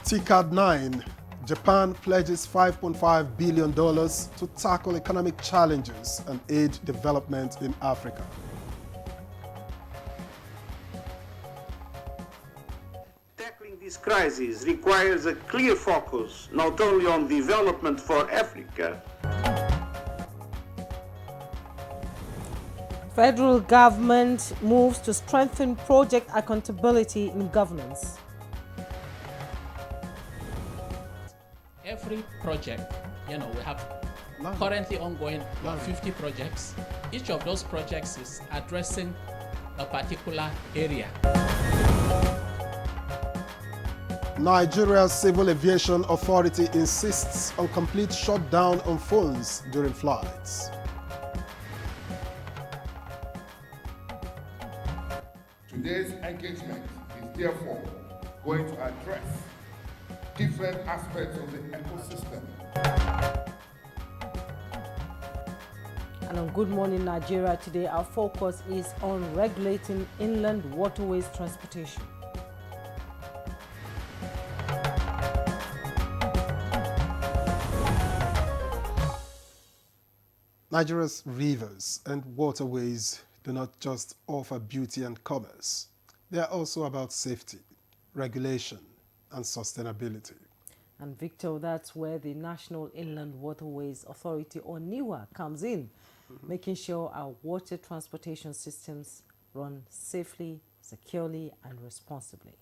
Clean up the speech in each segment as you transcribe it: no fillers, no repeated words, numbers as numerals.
TCAD 9, Japan pledges $5.5 billion to tackle economic challenges and aid development in Africa. Tackling this crisis requires a clear focus not only on development for Africa. Federal government moves to strengthen project accountability in governance. Every project, we have currently ongoing about 50 projects. Each of those projects is addressing a particular area. Nigeria's Civil Aviation Authority insists on complete shutdown on phones during flights. Today's engagement is therefore going to address different aspects of the ecosystem. And on Good Morning Nigeria today, our focus is on regulating inland waterways transportation. Nigeria's rivers and waterways do not just offer beauty and commerce. They are also about safety, regulation, and sustainability. And Victor, that's where the National Inland Waterways Authority, or NIWA, comes in, making sure our water transportation systems run safely, securely, and responsibly.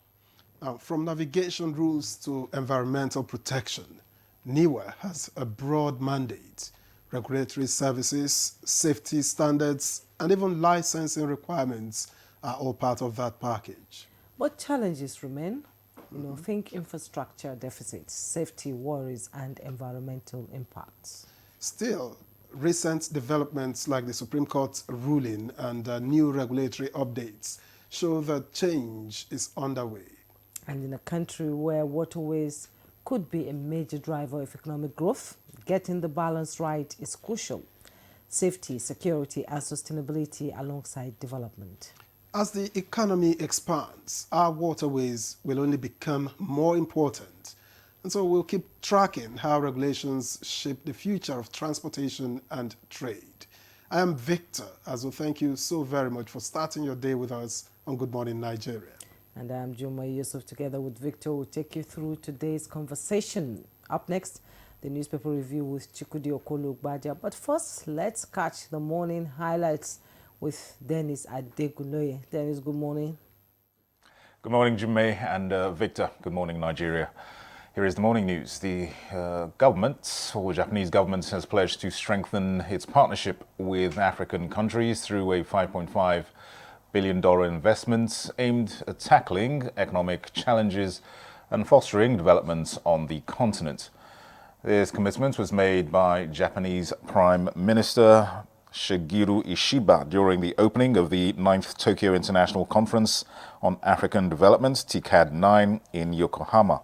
Now, from navigation rules to environmental protection, NIWA has a broad mandate. Regulatory services, safety standards, and even licensing requirements are all part of that package. But challenges remain. Think infrastructure deficits, safety worries, and environmental impacts. Still, recent developments like the Supreme Court's ruling and new regulatory updates show that change is underway. And in a country where waterways could be a major driver of economic growth, getting the balance right is crucial. Safety, security, and sustainability alongside development. As the economy expands, our waterways will only become more important. And so we'll keep tracking how regulations shape the future of transportation and trade. I am Victor, as well. Thank you so very much for starting your day with us on Good Morning Nigeria. And I am Juma Yusuf. Together with Victor, we'll take you through today's conversation. Up next, the newspaper review with Chikudi Okolo-Gbaja. But first, let's catch the morning highlights with Dennis Adegunoye. Dennis, good morning. Good morning, Jummai and Victor. Good morning, Nigeria. Here is the morning news. The government, or Japanese government, has pledged to strengthen its partnership with African countries through a $5.5 billion investment aimed at tackling economic challenges and fostering development on the continent. This commitment was made by Japanese Prime Minister Shigeru Ishiba during the opening of the 9th Tokyo International Conference on African Development, TCAD 9, in Yokohama.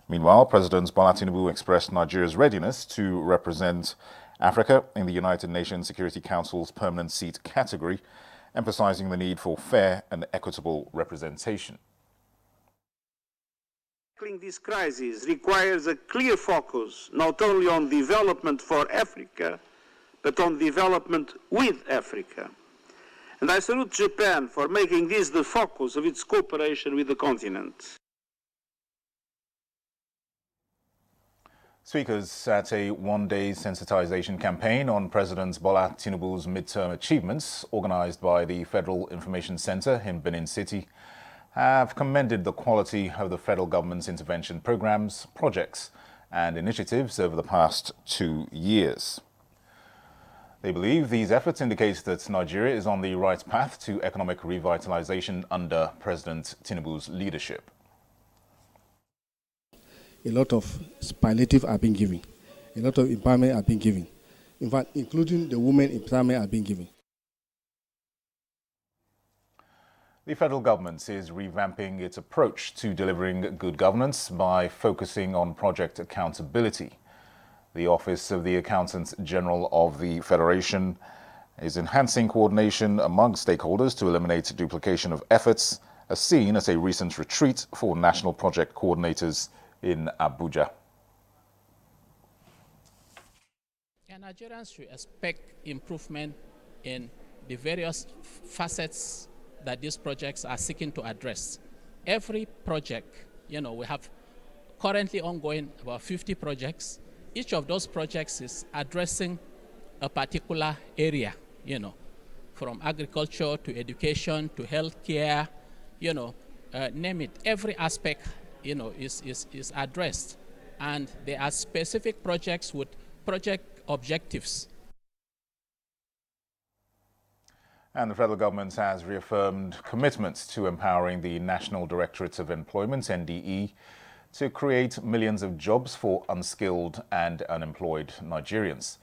Meanwhile, President Bola Tinubu expressed Nigeria's readiness to represent Africa in the United Nations Security Council's permanent seat category, emphasizing the need for fair and equitable representation. Tackling this crisis requires a clear focus not only on development for Africa, but on development with Africa. And I salute Japan for making this the focus of its cooperation with the continent. Speakers at a one-day sensitization campaign on President Bola Tinubu's midterm achievements, organized by the Federal Information Center in Benin City, have commended the quality of the federal government's intervention programs, projects, and initiatives over the past 2 years. They believe these efforts indicate that Nigeria is on the right path to economic revitalization under President Tinubu's leadership. A lot of palliative are being given. A lot of empowerment are being given. In fact, including the women empowerment are being given. The federal government is revamping its approach to delivering good governance by focusing on project accountability. The Office of the Accountant General of the Federation is enhancing coordination among stakeholders to eliminate duplication of efforts, as seen at a recent retreat for national project coordinators in Abuja. And Nigerians should expect improvement in the various facets that these projects are seeking to address. Every project, we have currently ongoing about 50 projects. Each of those projects is addressing a particular area, from agriculture to education to healthcare, name it. Every aspect, is addressed. And there are specific projects with project objectives. And the federal government has reaffirmed commitments to empowering the National Directorate of Employment, NDE, to create millions of jobs for unskilled and unemployed Nigerians.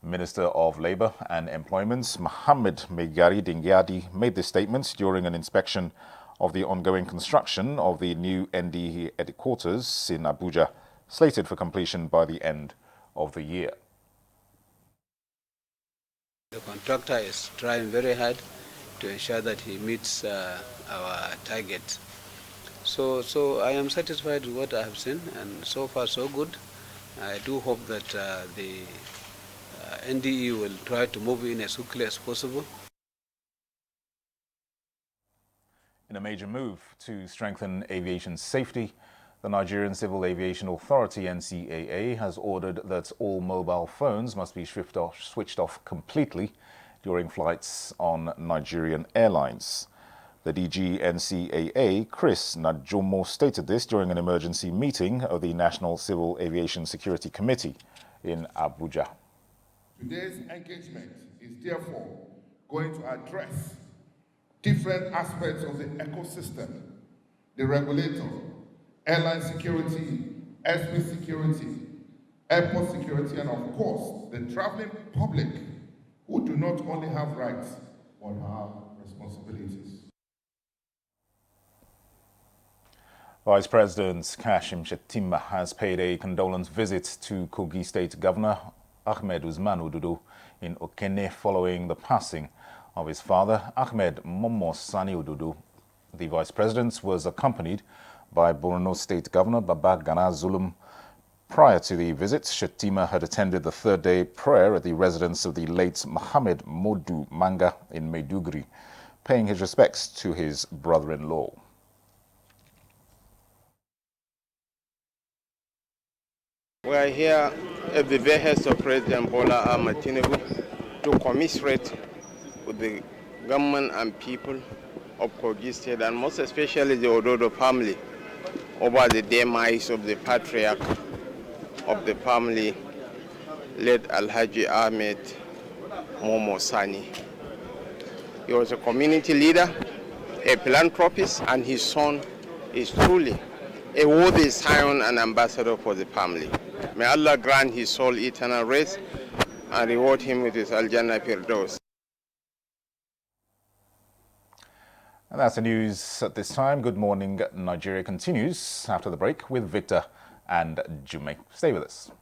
Minister of Labour and Employment, Mohammed Megari Dingyadi, made this statement during an inspection of the ongoing construction of the new NDE headquarters in Abuja, slated for completion by the end of the year. The contractor is trying very hard to ensure that he meets our target. So I am satisfied with what I have seen, and so far so good. I do hope that the NDE will try to move in as quickly as possible. In a major move to strengthen aviation safety, the Nigerian Civil Aviation Authority, NCAA, has ordered that all mobile phones must be switched off completely during flights on Nigerian airlines. The DG NCAA, Chris Najomo, stated this during an emergency meeting of the National Civil Aviation Security Committee in Abuja. Today's engagement is therefore going to address different aspects of the ecosystem: the regulator, airline security, airspace security, airport security, and of course, the traveling public, who do not only have rights, but have responsibilities. Vice President Kashim Shettima has paid a condolence visit to Kogi State Governor Ahmed Usman Ododo in Okene following the passing of his father, Ahmed Momo Sani Ododo. The Vice President was accompanied by Borno State Governor Baba Gana Zulum. Prior to the visit, Shettima had attended the third-day prayer at the residence of the late Mohammed Modu Manga in Maiduguri, paying his respects to his brother-in-law. We are here at the behest of President Bola Ahmed Tinubu to commiserate with the government and people of Kogi State, and most especially the Ododo family, over the demise of the patriarch of the family, late Alhaji Ahmed Momo Sani. He was a community leader, a philanthropist, and his son is truly a worthy scion and ambassador for the family. May Allah grant his soul eternal rest and reward him with his Al-Jannah Firdaus. And that's the news at this time. Good morning, Nigeria continues after the break with Victor and Jume. Stay with us.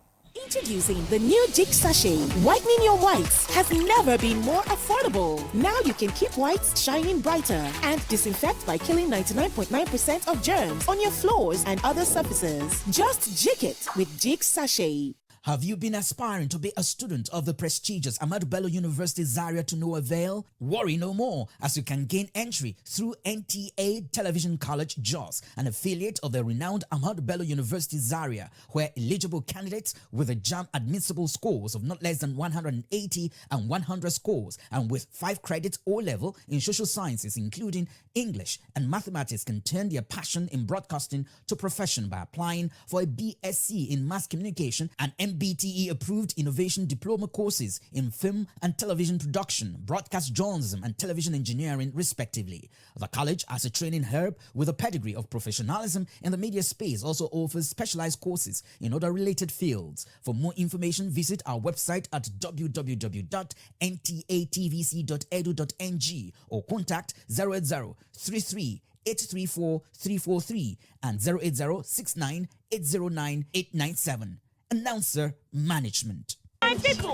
Introducing the new Jig Sachet. Whitening your whites has never been more affordable. Now you can keep whites shining brighter and disinfect by killing 99.9% of germs on your floors and other surfaces. Just jig it with Jig Sachet. Have you been aspiring to be a student of the prestigious Ahmadu Bello University Zaria to no avail? Worry no more, as you can gain entry through NTA Television College Jos, an affiliate of the renowned Ahmadu Bello University Zaria, where eligible candidates with a JAMB admissible scores of not less than 180 and 100 scores, and with 5 credits O-level in social sciences, including English and mathematics, can turn their passion in broadcasting to profession by applying for a BSc in mass communication and MBTE approved innovation diploma courses in film and television production, broadcast journalism, and television engineering, respectively. The college, as a training hub with a pedigree of professionalism in the media space, also offers specialized courses in other related fields. For more information, visit our website at www.ntatvc.edu.ng or contact 080-33 834-343 and 080-69-809-897. Announcer Management.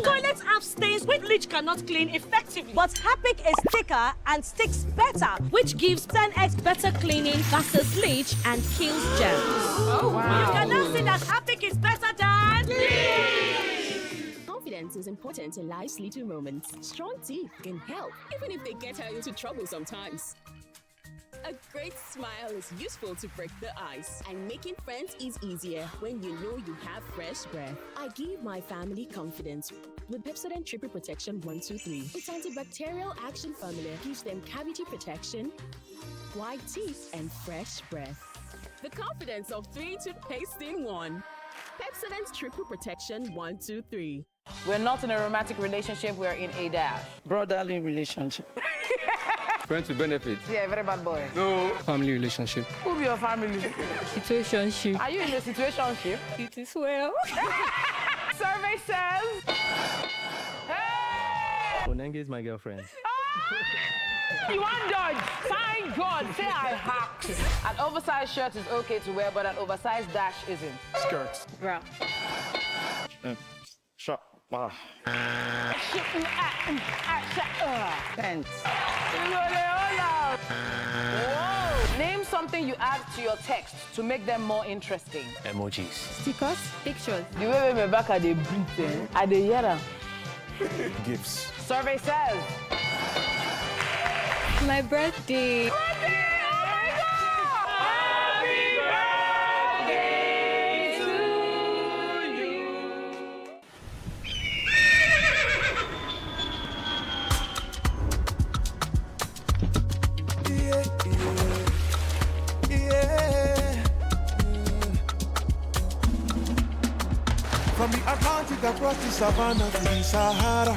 Toilets have stains which bleach cannot clean effectively. But Harpic is thicker and sticks better, which gives 10x better cleaning versus bleach and kills germs. Oh, wow. You can now see that Harpic is better than bleach. Confidence is important in life's little moments. Strong teeth can help, even if they get her into trouble sometimes. A great smile is useful to break the ice, and making friends is easier when you know you have fresh breath. I give my family confidence with Pepsodent Triple Protection 123. Its antibacterial action formula gives them cavity protection, white teeth, and fresh breath. The confidence of 3 toothpaste in 1. Pepsodent Triple Protection 123. We're not in a romantic relationship, we're in a dash. Brotherly relationship. Friends with benefits. Yeah, very bad boy. No. Family relationship. Who be your family? Situationship. Are you in a situationship? It is well. Survey says... Hey! Onenge is my girlfriend. You want dodge? Thank God. Say I hacked. An oversized shirt is okay to wear, but an oversized dash isn't. Skirts. Bro. Shop. Pants. Whoa. Name something you add to your text to make them more interesting. Emojis. Stickers, pictures. The way my back at the breathe, at the yara. Gifts. Survey says. My birthday. From the Atlantic across the savannah to the Sahara,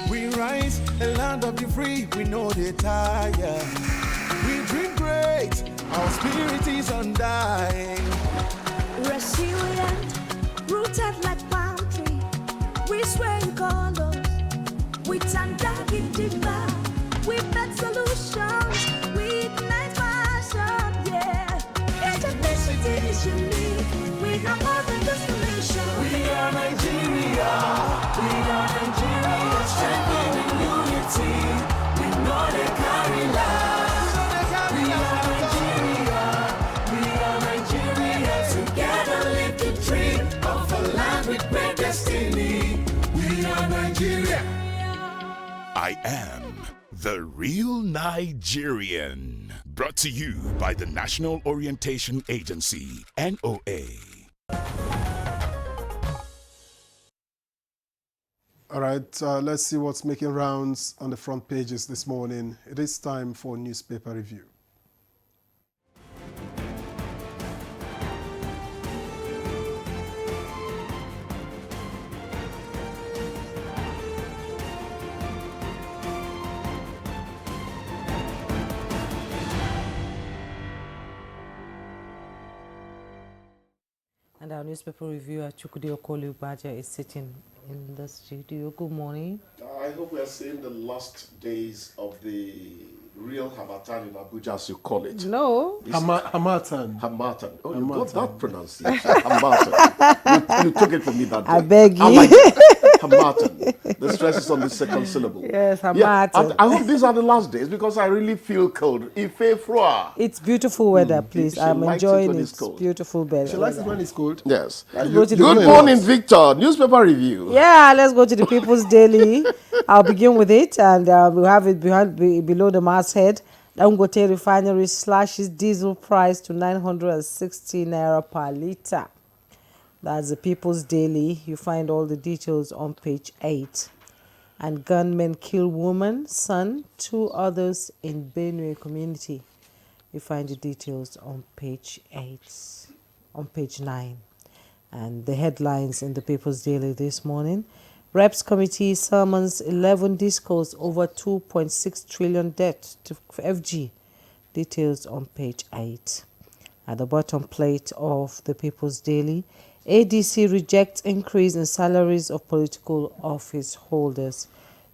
we rise, a land of the free, we know they tire. We dream great, our spirit is undying. Resilient, rooted like palm tree, we sway in colors, we turn dark into light, we make solutions, we ignite passion, yeah. Diversity is unique, we have more than just a nation. We are Nigeria, strengthening unity, we know they carry lives. We are Nigeria, together live the dream of a land with great destiny. We are Nigeria. I am the real Nigerian. Brought to you by the National Orientation Agency, NOA. All right, let's see what's making rounds on the front pages this morning. It is time for newspaper review. And our newspaper reviewer, Chukudi Okoli-Ubaja, is sitting in the studio. Good morning. I hope we are seeing the last days of the real Hamatan in Abuja, as you call it. No. Hamatan. Hamatan. Oh, you Hamatan. got that pronunciation. Hamatan. You took it from me that day. I beg you. I like it. Hamatan. The stress is on the second syllable. Yes, Hamatan. Yeah, I hope these are the last days because I really feel cold. It's beautiful weather, please. I'm enjoying it. It's beautiful weather. She likes it when it's cold. Yes. Good morning, Victor. Newspaper review. Yeah, let's go to the People's Daily. I'll begin with it, and we'll have it below the masthead. Dangote Refinery slashes diesel price to 960 naira per litre. That's the People's Daily. You find all the details on page 8. And gunmen kill woman, son, 2 others in Benue community. You find the details on page 8, on page 9. And the headlines in the People's Daily this morning. Reps Committee summons 11 discos over 2.6 trillion debt to FG. Details on page 8. At the bottom plate of the People's Daily, ADC rejects increase in salaries of political office holders.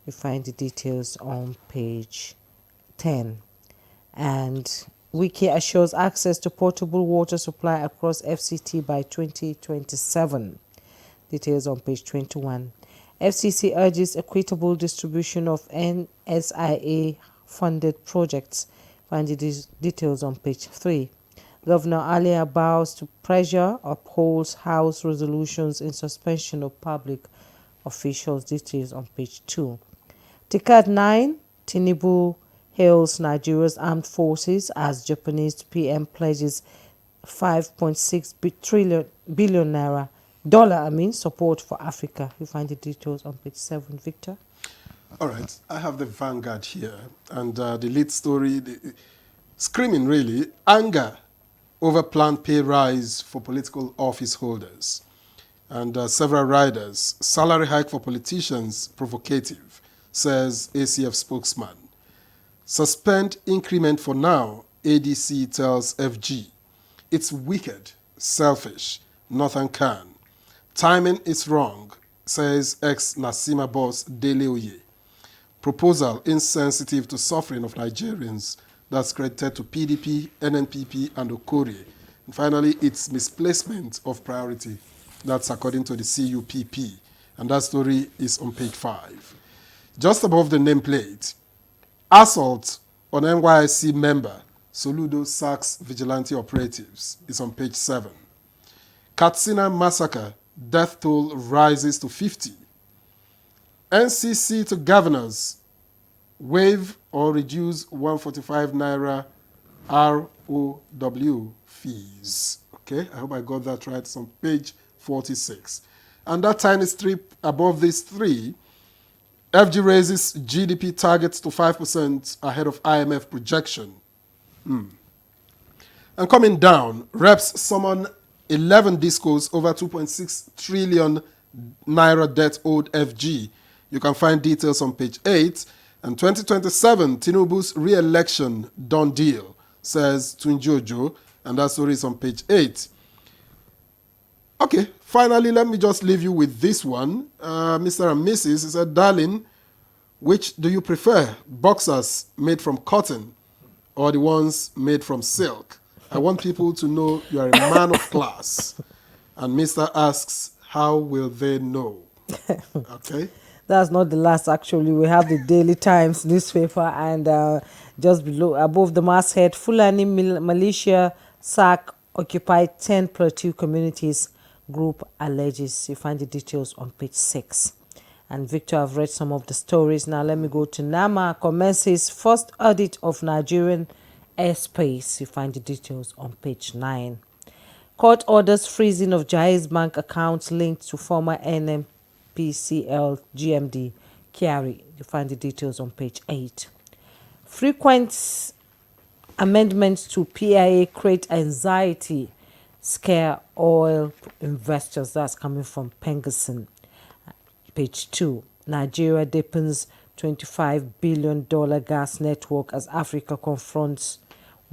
You find the details on page 10. And Wiki assures access to potable water supply across FCT by 2027. Details on page 21. FCC urges equitable distribution of NSIA-funded projects. Find the details on page 3. Governor Alia bows to pressure, upholds House resolutions in suspension of public officials. Details on page 2. Ticket 9, Tinubu hails Nigeria's armed forces as Japanese PM pledges 5.6 billion naira support for Africa. You find the details on page 7, Victor. All right, I have the Vanguard here, and the lead story, screaming really, anger over planned pay rise for political office holders. And several riders, salary hike for politicians, provocative, says ACF spokesman. Suspend increment for now, ADC tells FG. It's wicked, selfish, nothing can. Timing is wrong, says ex-Nasima boss Dele Oye. Proposal insensitive to suffering of Nigerians, that's credited to PDP, NNPP, and Okorie. And finally, it's misplacement of priority. That's according to the CUPP. And that story is on page 5. Just above the nameplate, assault on NYSC member, Soludo sacks vigilante operatives, is on page 7. Katsina massacre, death toll rises to 50. NCC to governors, waive or reduce 145 naira ROW fees. Okay, I hope I got that right. It's on page 46. And that tiny strip above these three, FG raises GDP targets to 5% ahead of IMF projection. And coming down, reps summon 11 discos over 2.6 trillion naira debt owed FG. You can find details on page 8. And 2027, Tinubu's re-election done deal, says Tunjojo, and that story is on page 8. Okay, finally, let me just leave you with this one. Mr. and Mrs. He said, darling, which do you prefer, boxers made from cotton or the ones made from silk? I want people to know you are a man of class. And Mr. asks, how will they know? Okay. That's not the last, actually. We have the Daily Times newspaper, and just below, above the masthead, Fulani militia sack occupied 10 plateau communities, group alleges. You find the details on page 6. And Victor, I've read some of the stories. Now let me go to NAMA. Commences first audit of Nigerian airspace. You find the details on page 9. Court orders freezing of Jai's bank accounts linked to former NMPCL GMD Kyari. You find the details on page 8. Frequent amendments to PIA create anxiety, scare oil investors. That's coming from Pengerson. Page 2. Nigeria deepens $25 billion gas network as Africa confronts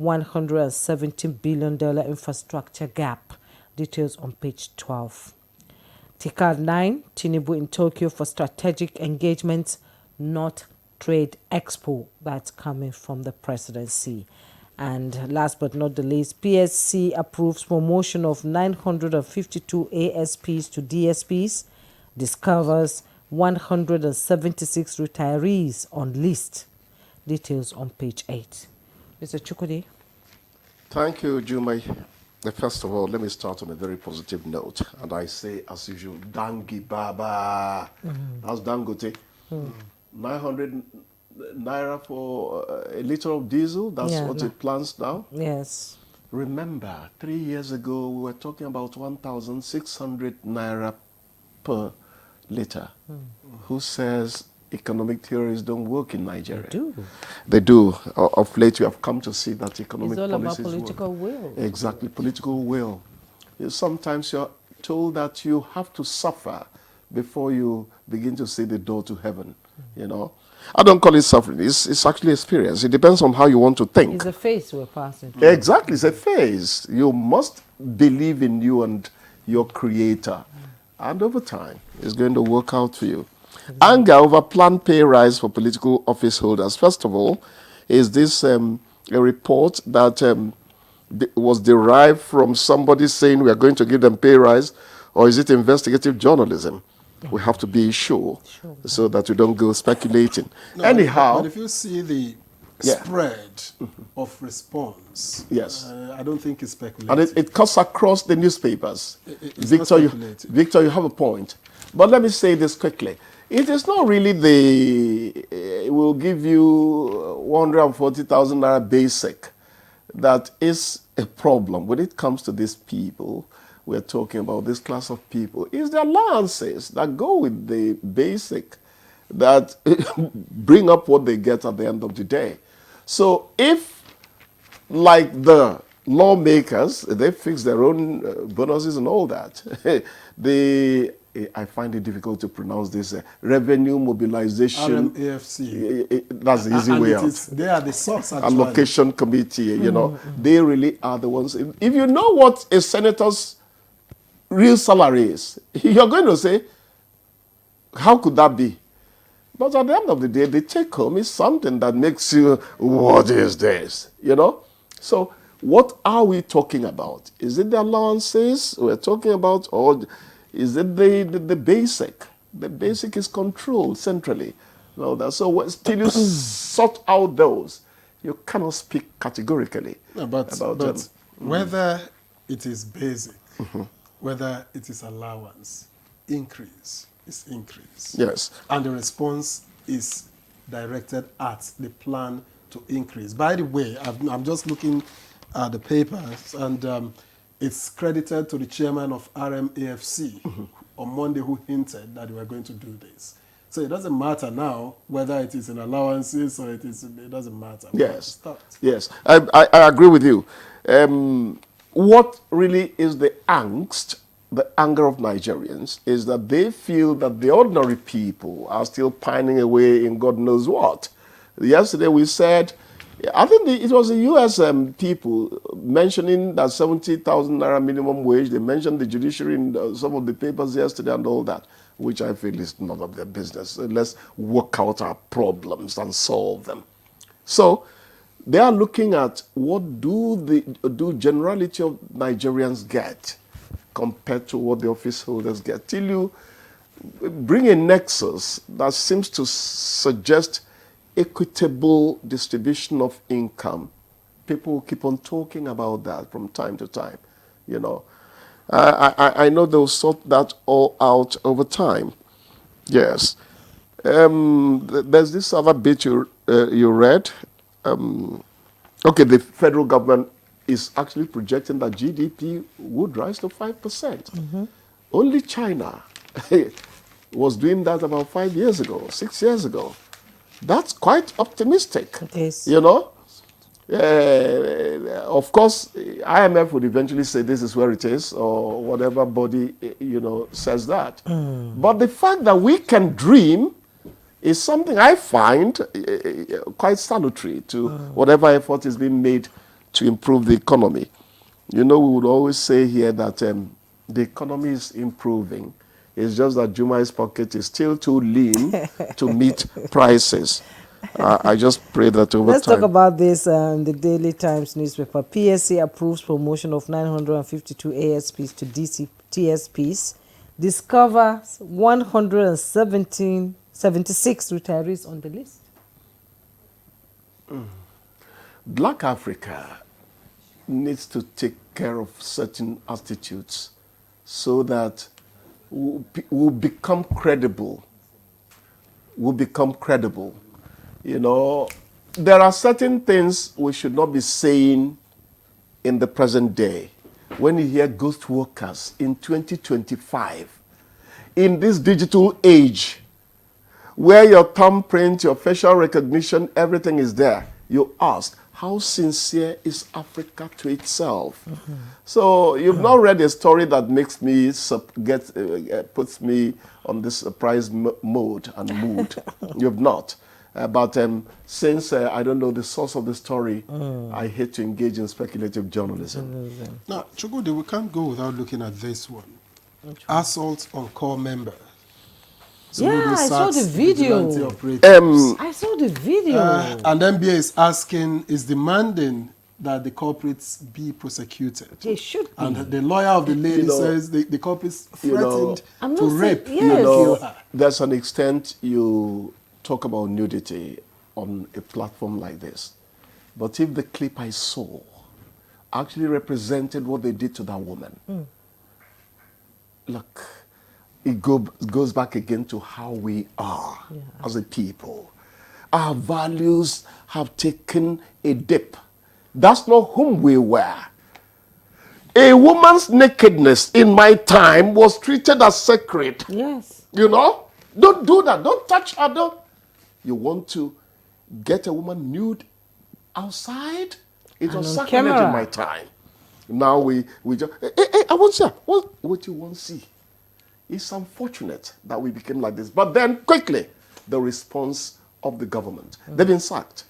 $170 billion infrastructure gap. Details on page 12. Tikal 9, Tinubu in Tokyo for strategic engagements, not trade expo. That's coming from the presidency. And last but not the least, PSC approves promotion of 952 ASPs to DSPs, discovers 176 retirees on list. Details on page 8. Mr. Chukwudi. Thank you, Jumai. First of all, let me start on a very positive note. And I say, as usual, Dangi Baba. That's Dangote. 900 naira for a liter of diesel. That's what it plans now. Yes. Remember, 3 years ago, we were talking about 1,600 naira per liter. Who says economic theories don't work in Nigeria? They do. They do. Of late, we have come to see that economic policies work. It's all about political will. Exactly, political will. Sometimes you're told that you have to suffer before you begin to see the door to heaven, you know. I don't call it suffering. It's actually experience. It depends on how you want to think. It's a phase we're passing through. Exactly, it's a phase. You must believe in you and your creator. And over time, it's going to work out for you. Anger over planned pay rise for political office holders. First of all, is this a report that was derived from somebody saying we are going to give them pay rise or is it investigative journalism? We have to be sure so that we don't go speculating. No, Anyhow, but if you see the spread of response, I don't think it's speculative. And it cuts across the newspapers. It's not speculative. Victor, you have a point. But let me say this quickly. It is not really it will give you 140,000 naira basic that is a problem when it comes to these people. We're talking about this class of people. It's the allowances that go with the basic that bring up what they get at the end of the day. So if, like the lawmakers, they fix their own bonuses and all that, I find it difficult to pronounce this revenue mobilization. RMAFC. That's the easy way out. They are the source, actually. Allocation committee, you know, they really are the ones. If you know what a senator's real salary is, you're going to say, how could that be? But at the end of the day, the take home is something that makes you, what is this? You know? So what are we talking about? Is it the allowances we're talking about, or is it the basic? The basic is controlled centrally. So till you sort out those, you cannot speak categorically about them. Whether it is basic, whether it is allowance, increase is increase. Yes. And the response is directed at the plan to increase. By the way, I'm just looking at the papers, and it's credited to the chairman of RMAFC on Monday, who hinted that they were going to do this. So it doesn't matter now whether it is in allowances or it doesn't matter. Yes. Yes. I agree with you. What really is the angst, the anger of Nigerians, is that they feel that the ordinary people are still pining away in God knows what. Yesterday we said, I think it was the U.S. people mentioning that 70,000 naira minimum wage. They mentioned the judiciary in some of the papers yesterday and all that, which I feel is none of their business. Let's work out our problems and solve them. So they are looking at what do generality of Nigerians get compared to what the office holders get. Till you bring a nexus that seems to suggest equitable distribution of income, people will keep on talking about that from time to time. You know, I know they'll sort that all out over time. Yes. There's this other bit you read. Okay, the federal government is actually projecting that GDP would rise to 5%. Only China was doing that about 5 years ago, 6 years ago. That's quite optimistic. You know? Of course, IMF would eventually say this is where it is, or whatever body, says that. But the fact that we can dream is something I find quite salutary to whatever effort is being made to improve the economy. You know, we would always say here that the economy is improving. It's just that Jumai's pocket is still too lean to meet prices. I just pray that over time. Let's talk about this in the Daily Times newspaper. PSC approves promotion of 952 ASPs to TSPs. Discovers 176 retirees on the list. Black Africa needs to take care of certain attitudes so that we'll become credible. We'll become credible. You know, there are certain things we should not be saying in the present day. When you hear ghost workers in 2025, in this digital age, where your thumbprint, your facial recognition, everything is there, you ask, how sincere is Africa to itself? So you've not read a story that makes me puts me on this surprise mode and mood. You've not. But since I don't know the source of the story, I hate to engage in speculative journalism. Now, Chugudi, we can't go without looking at this one. Assault on core member. Yeah, I saw the video. I saw the video. And NBA is demanding that the culprits be prosecuted. They should be. And the lawyer of the lady says the culprits threatened to rape. There's an extent you talk about nudity on a platform like this. But if the clip I saw actually represented what they did to that woman, look, it goes back again to how we are as a people. Our values have taken a dip. That's not whom we were. A woman's nakedness in my time was treated as sacred. Yes. You know? Don't do that. Don't touch her. Don't. You want to get a woman nude outside? It was sacrilege in my time. Now we just... Hey, I want to see. What you want to see? It's unfortunate that we became like this. But then, quickly, the response of the government. They've been sacked.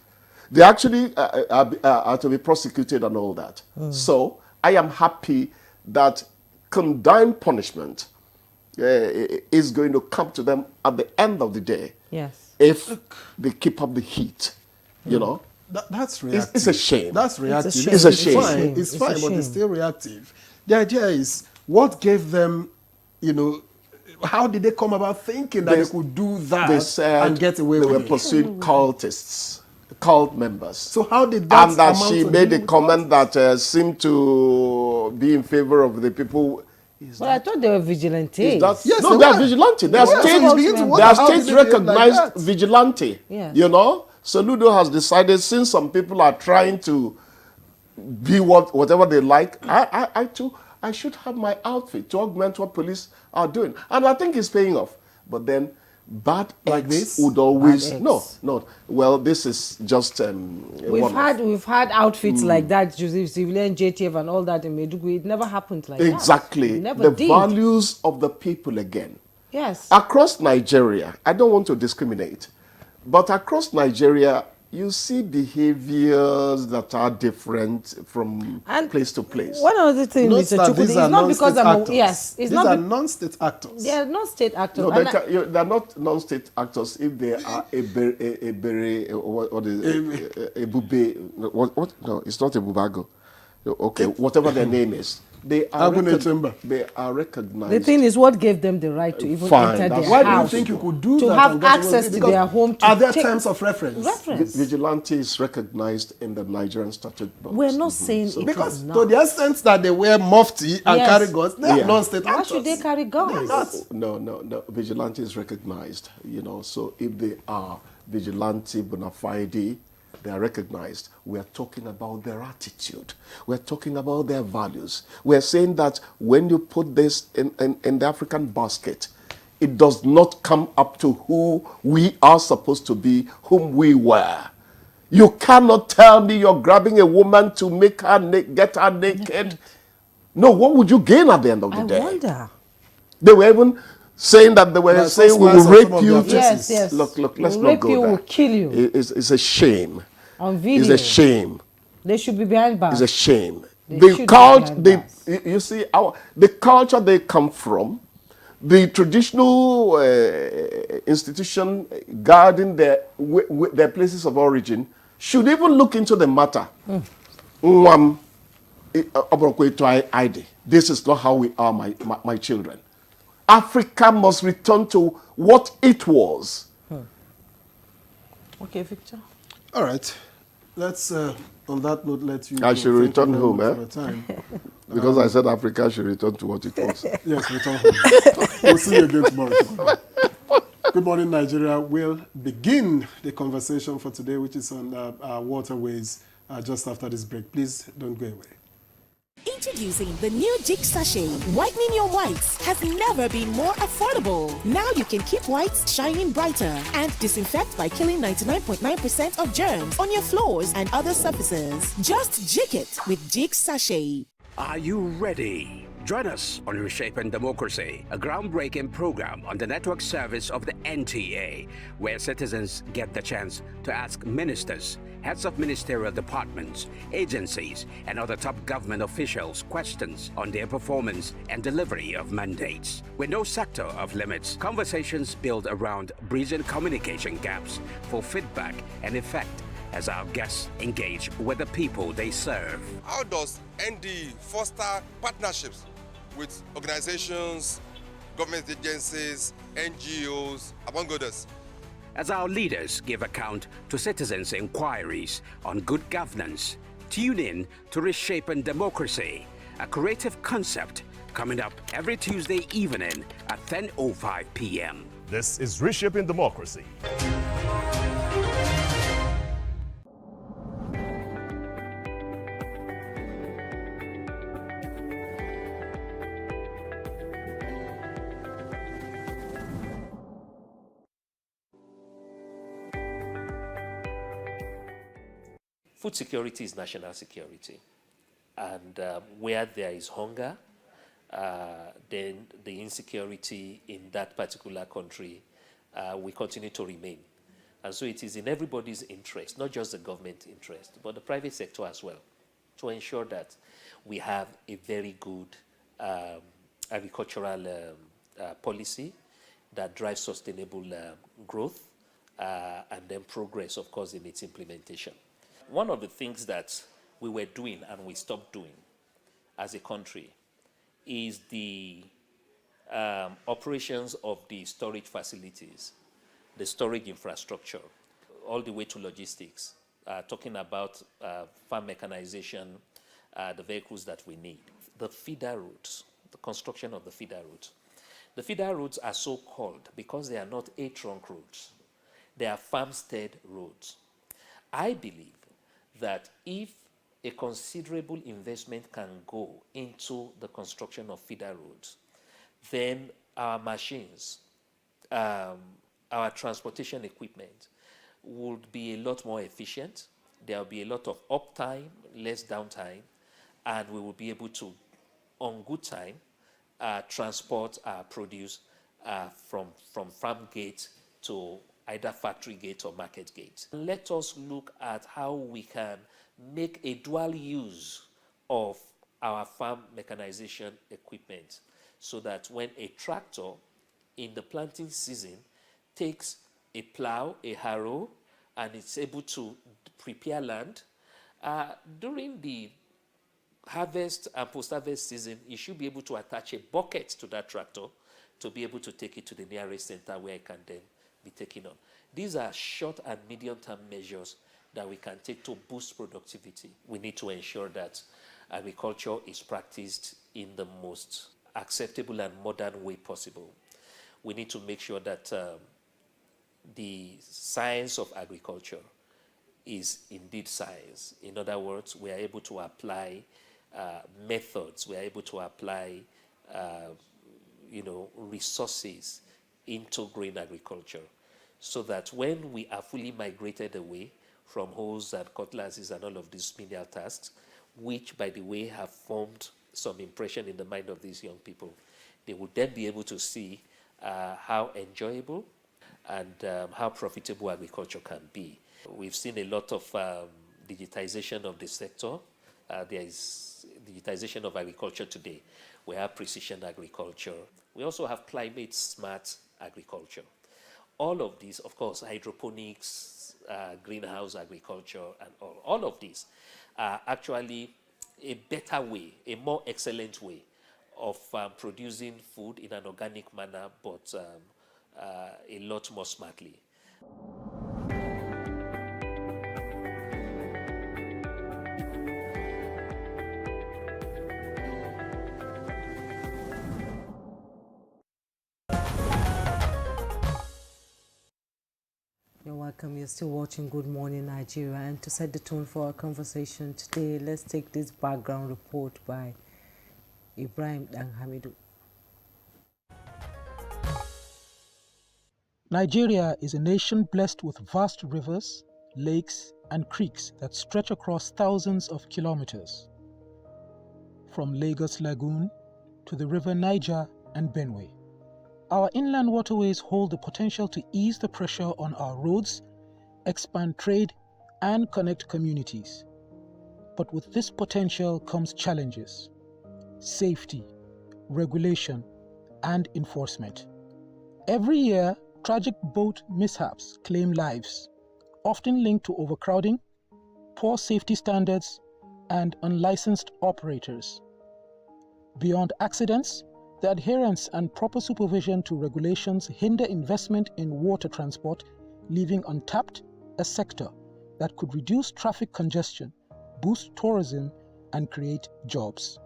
They actually are to be prosecuted and all that. So I am happy that condign punishment is going to come to them at the end of the day. Yes. If they keep up the heat, you know. That's reactive. It's a shame. That's reactive. It's a shame. It's fine, but it's still reactive. The idea is, what gave them, you know, how did they come about thinking that they could do that and get away with it? They were pursuing cultists, cult members. So how did that? And that she made a comment that seemed to be in favor of the people. Well, I thought they were vigilantes. Yes, no, they are vigilante. They are state-recognized vigilante. Yes. You know, so Ludo has decided, since some people are trying to be whatever they like, I too. I should have my outfit to augment what police are doing. And I think it's paying off. But then bad like this would always... No. Well, this is just... We've had outfits like that, civilian JTF and all that in Medugui. It never happened like that. Exactly. The values of the people again. Yes. Across Nigeria, I don't want to discriminate, but across Nigeria, you see behaviors that are different from place to place. One other thing, Mr. Chukwudi, it's not because I'm these are non-state actors. They are non-state actors. No, they're not non-state actors if they are a bube. No, it's not a bubago. Okay, whatever their name is. They are recognized. The thing is, what gave them the right to even enter their house? Why do you think you could do that? To have access to their home. Are there terms of reference? Vigilante is recognized in the Nigerian statute books. We're not saying it because is not. To the extent that they wear mufti and carry guns, they are non-state actors. Why should they carry guns? No. Vigilante is recognized. You know, so if they are vigilante bona fide, they are recognized. We are talking about their attitude. We're talking about their values. We're saying that when you put this in the African basket, it does not come up to who we are supposed to be, whom we were. You cannot tell me you're grabbing a woman to make her get her naked. No, what would you gain at the end of the day? I wonder. They were even saying that they were saying we will rape you. Yes. Look, let's not go there. We'll kill you. It's a shame. On video. It's a shame. They should be behind bars. It's a shame. You see, the culture they come from, the traditional institution guarding their places of origin should even look into the matter. This is not how we are, my children. Africa must return to what it was. Okay, Victor. All right. Let's, on that note, let you... I should return home, because I said Africa should return to what it was. Yes, return home. We'll see you again tomorrow. Good morning, Nigeria. We'll begin the conversation for today, which is on Waterways, just after this break. Please don't go away. Introducing the new Jig Sachet. Whitening your whites has never been more affordable. Now you can keep whites shining brighter and disinfect by killing 99.9% of germs on your floors and other surfaces. Just jig it with Jig Sachet. Are you ready? Join us on Reshaping Democracy, a groundbreaking program on the network service of the NTA, where citizens get the chance to ask ministers, heads of ministerial departments, agencies, and other top government officials questions on their performance and delivery of mandates. With no sector of limits, conversations build around bridging communication gaps for feedback and effect as our guests engage with the people they serve. How does ND foster partnerships with organizations, government agencies, NGOs, among others? As our leaders give account to citizens' inquiries on good governance, tune in to Reshaping Democracy, a creative concept coming up every Tuesday evening at 10:05 p.m. This is Reshaping Democracy. Food security is national security, and where there is hunger, then the insecurity in that particular country will continue to remain. And so it is in everybody's interest, not just the government interest, but the private sector as well, to ensure that we have a very good agricultural policy that drives sustainable growth and then progress, of course, in its implementation. One of the things that we were doing and we stopped doing as a country is the operations of the storage facilities, the storage infrastructure, all the way to logistics, talking about farm mechanization, the vehicles that we need. The feeder routes, the construction of the feeder routes. The feeder routes are so called because they are not A-trunk roads. They are farmstead roads. I believe that if a considerable investment can go into the construction of feeder roads, then our machines, our transportation equipment would be a lot more efficient. There will be a lot of uptime, less downtime, and we will be able to, on good time, transport our produce from farm gate to either factory gate or market gate. Let us look at how we can make a dual use of our farm mechanization equipment so that when a tractor in the planting season takes a plow, a harrow, and it's able to prepare land, during the harvest and post-harvest season, you should be able to attach a bucket to that tractor to be able to take it to the nearest center where it can then be taken on. These are short and medium-term measures that we can take to boost productivity. We need to ensure that agriculture is practiced in the most acceptable and modern way possible. We need to make sure that the science of agriculture is indeed science. In other words, we are able to apply methods, we are able to apply resources into grain agriculture, so that when we are fully migrated away from hoes and cutlasses and all of these menial tasks, which, by the way, have formed some impression in the mind of these young people, they will then be able to see how enjoyable and how profitable agriculture can be. We've seen a lot of digitization of the sector. There is digitization of agriculture today. We have precision agriculture. We also have climate smart agriculture. All of these, of course, hydroponics, greenhouse agriculture, and all of these are actually a better way, a more excellent way of producing food in an organic manner, but a lot more smartly. You're welcome. You're still watching Good Morning Nigeria. And to set the tone for our conversation today, let's take this background report by Ibrahim Danhamidu. Nigeria is a nation blessed with vast rivers, lakes, and creeks that stretch across thousands of kilometers. From Lagos Lagoon to the river Niger and Benue. Our inland waterways hold the potential to ease the pressure on our roads, expand trade, and connect communities. But with this potential comes challenges: safety, regulation, and enforcement. Every year, tragic boat mishaps claim lives, often linked to overcrowding, poor safety standards and unlicensed operators. Beyond accidents, the adherence and proper supervision to regulations hinder investment in water transport, leaving untapped a sector that could reduce traffic congestion, boost tourism, and create jobs.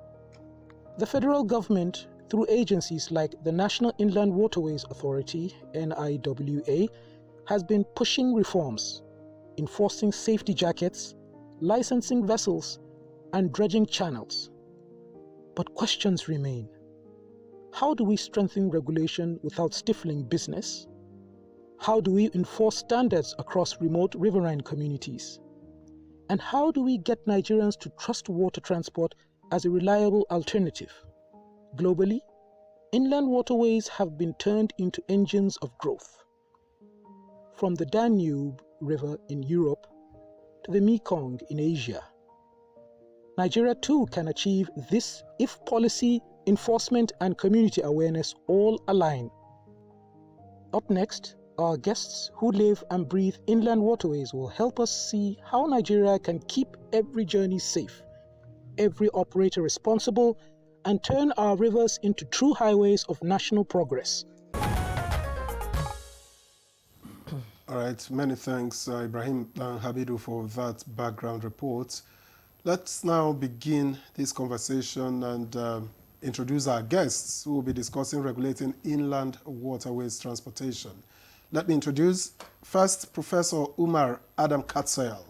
The federal government, through agencies like the National Inland Waterways Authority, NIWA, has been pushing reforms, enforcing safety jackets, licensing vessels, and dredging channels. But questions remain. How do we strengthen regulation without stifling business? How do we enforce standards across remote riverine communities? And how do we get Nigerians to trust water transport as a reliable alternative? Globally, inland waterways have been turned into engines of growth. From the Danube River in Europe to the Mekong in Asia, Nigeria too can achieve this if policy, enforcement, and community awareness all align. Up next, our guests who live and breathe inland waterways will help us see how Nigeria can keep every journey safe, every operator responsible, and turn our rivers into true highways of national progress. All right, many thanks, Ibrahim Habidu, for that background report. Let's now begin this conversation and introduce our guests who will be discussing regulating inland waterways transportation. Let me introduce first Professor Umar Adam Katsayal,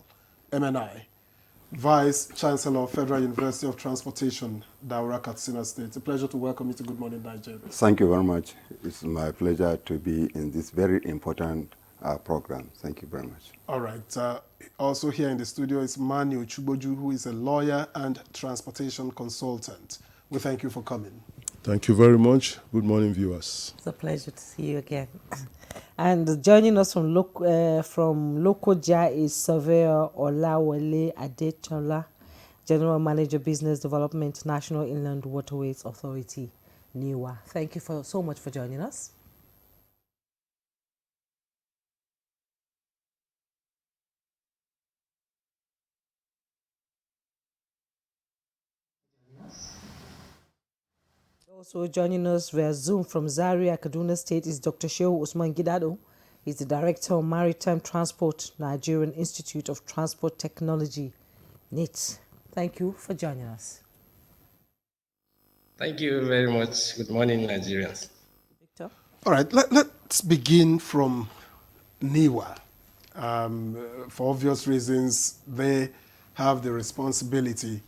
MNI, Vice Chancellor, Federal University of Transportation, Daura, Katsina State. It's a pleasure to welcome you to Good Morning Nigeria. Thank you very much. It's my pleasure to be in this very important program. Thank you very much. All right. Also here in the studio is Manu Chuboju, who is a lawyer and transportation consultant. We thank you for coming. Thank you very much. Good morning, viewers. It's a pleasure to see you again. And joining us from Lokoja is Surveyor Olawale Adechola, General Manager, Business Development, National Inland Waterways Authority, NIWA. Thank you so much for joining us. Also joining us via Zoom from Zaria, Kaduna State is Dr. Shehu Usman Gidado. He's the Director of Maritime Transport, Nigerian Institute of Transport Technology, NIT. Thank you for joining us. Thank you very much. Good morning, Nigerians. Victor? All right, let's begin from NIWA. For obvious reasons, they have the responsibility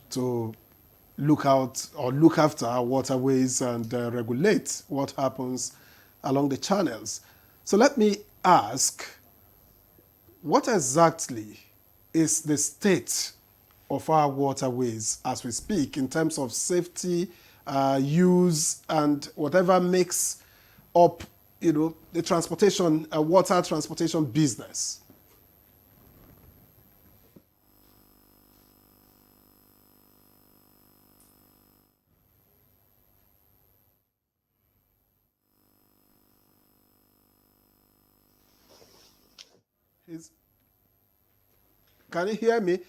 to look after our waterways and regulate what happens along the channels. So let me ask, what exactly is the state of our waterways as we speak in terms of safety, use, and whatever makes up, the transportation, water transportation business? Can you hear me?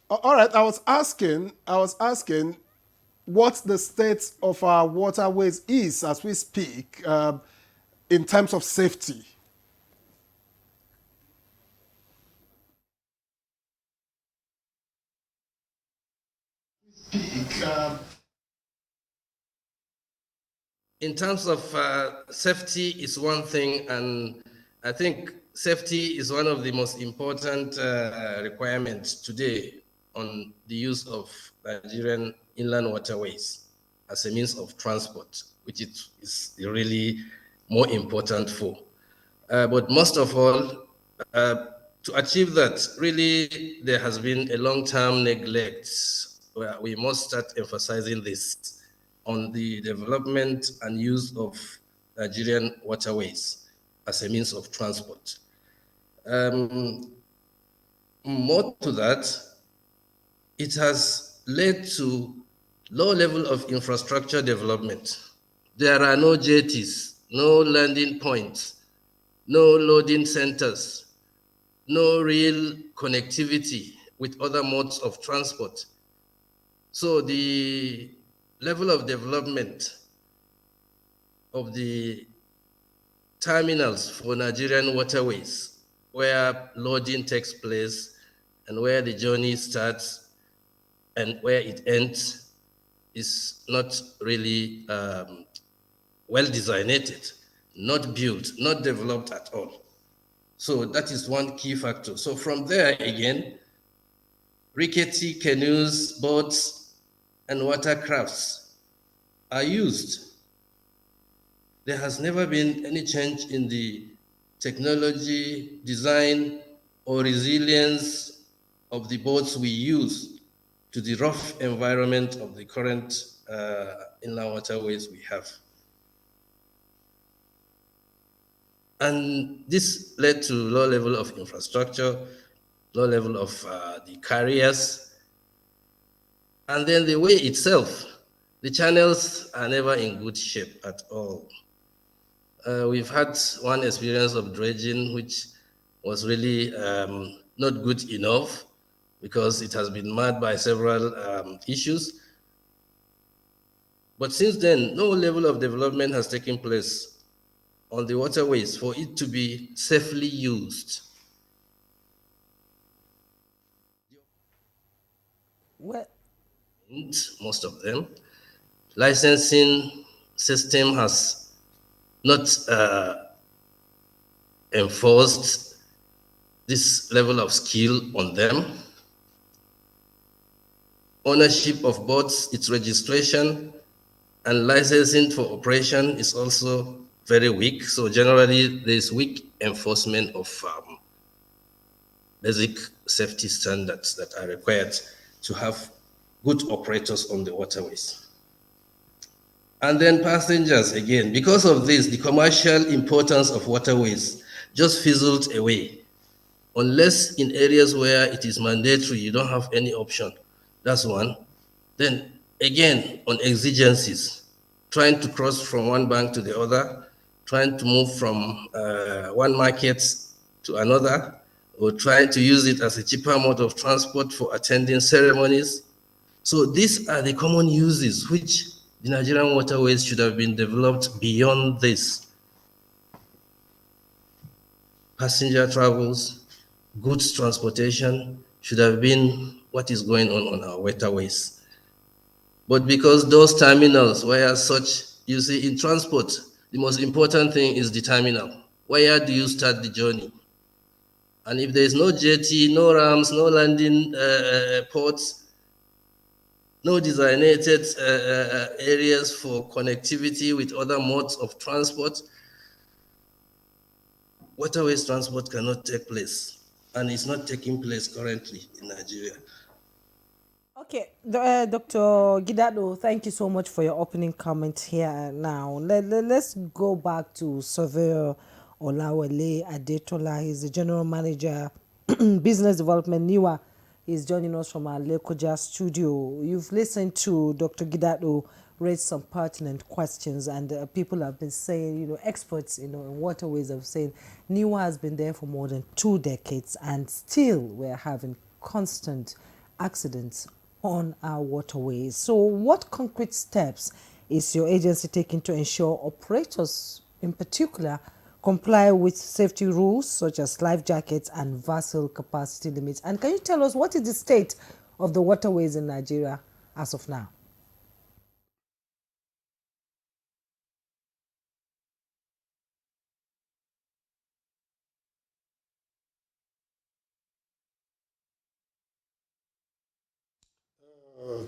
All right, I was asking what the state of our waterways is as we speak in terms of safety. In terms of safety is one thing, and I think safety is one of the most important requirements today on the use of Nigerian inland waterways as a means of transport, which it is really more important for. But most of all, to achieve that, really there has been a long-term neglect where we must start emphasizing this on the development and use of Nigerian waterways as a means of transport. More to that, it has led to low level of infrastructure development. There are no jetties, no landing points, no loading centers, no real connectivity with other modes of transport. So the level of development of the terminals for Nigerian waterways, where loading takes place and where the journey starts and where it ends, is not really well designated, not built, not developed at all. So that is one key factor. So from there again, rickety canoes, boats, and watercrafts are used. There has never been any change in the technology, design, or resilience of the boats we use to the rough environment of the current inland waterways we have. And this led to low level of infrastructure, low level of the carriers, and then the way itself. The channels are never in good shape at all. We've had one experience of dredging, which was really not good enough because it has been marred by several issues. But since then, no level of development has taken place on the waterways for it to be safely used. Well, most of them. Licensing system has not enforced this level of skill on them. Ownership of boats, its registration, and licensing for operation is also very weak. So generally, there's weak enforcement of basic safety standards that are required to have good operators on the waterways. And then passengers, again, because of this, the commercial importance of waterways just fizzled away. Unless in areas where it is mandatory, you don't have any option. That's one. Then again, on exigencies, trying to cross from one bank to the other, trying to move from one market to another, or trying to use it as a cheaper mode of transport for attending ceremonies. So these are the common uses which the Nigerian waterways should have been developed beyond this. Passenger travels, goods transportation should have been what is going on our waterways. But because those terminals were such, you see, in transport, the most important thing is the terminal. Where do you start the journey? And if there is no jetty, no ramps, no landing ports, no designated areas for connectivity with other modes of transport, waterways transport cannot take place. And it's not taking place currently in Nigeria. Okay, Dr. Gidado, thank you so much for your opening comment here now. Let's go back to Surveyor Olawale Adetola. He's the General Manager, Business Development, NIWA. He's joining us from our Lekoja studio. You've listened to Dr. Gidado raise some pertinent questions, and people have been saying, experts, in waterways have said NIWA has been there for more than 2 decades, and still we're having constant accidents on our waterways. So what concrete steps is your agency taking to ensure operators in particular comply with safety rules such as life jackets and vessel capacity limits? And can you tell us what is the state of the waterways in Nigeria as of now?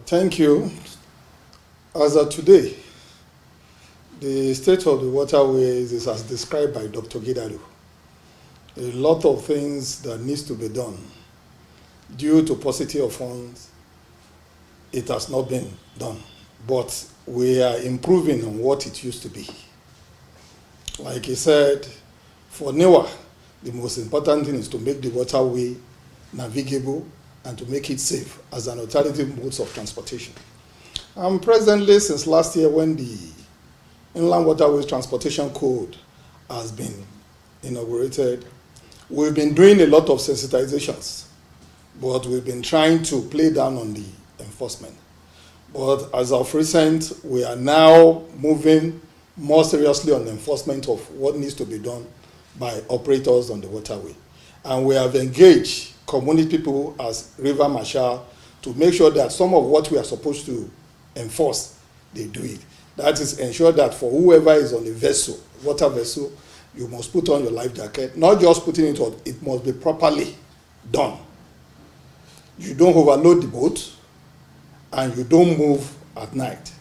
Thank you. As of today, the state of the waterways is as described by Dr. Gidado. A lot of things that needs to be done. Due to paucity of funds, it has not been done. But we are improving on what it used to be. Like he said, for NIWA, the most important thing is to make the waterway navigable and to make it safe as an alternative modes of transportation. Presently, since last year when the Inland Waterways Transportation Code has been inaugurated, we've been doing a lot of sensitizations but we've been trying to play down on the enforcement. But as of recent, we are now moving more seriously on the enforcement of what needs to be done by operators on the waterway. And we have engaged community people as river marshal to make sure that some of what we are supposed to enforce, they do it. That is, ensure that for whoever is on the vessel, water vessel, you must put on your life jacket. Not just putting it on, it must be properly done. You don't overload the boat, and you don't move at night.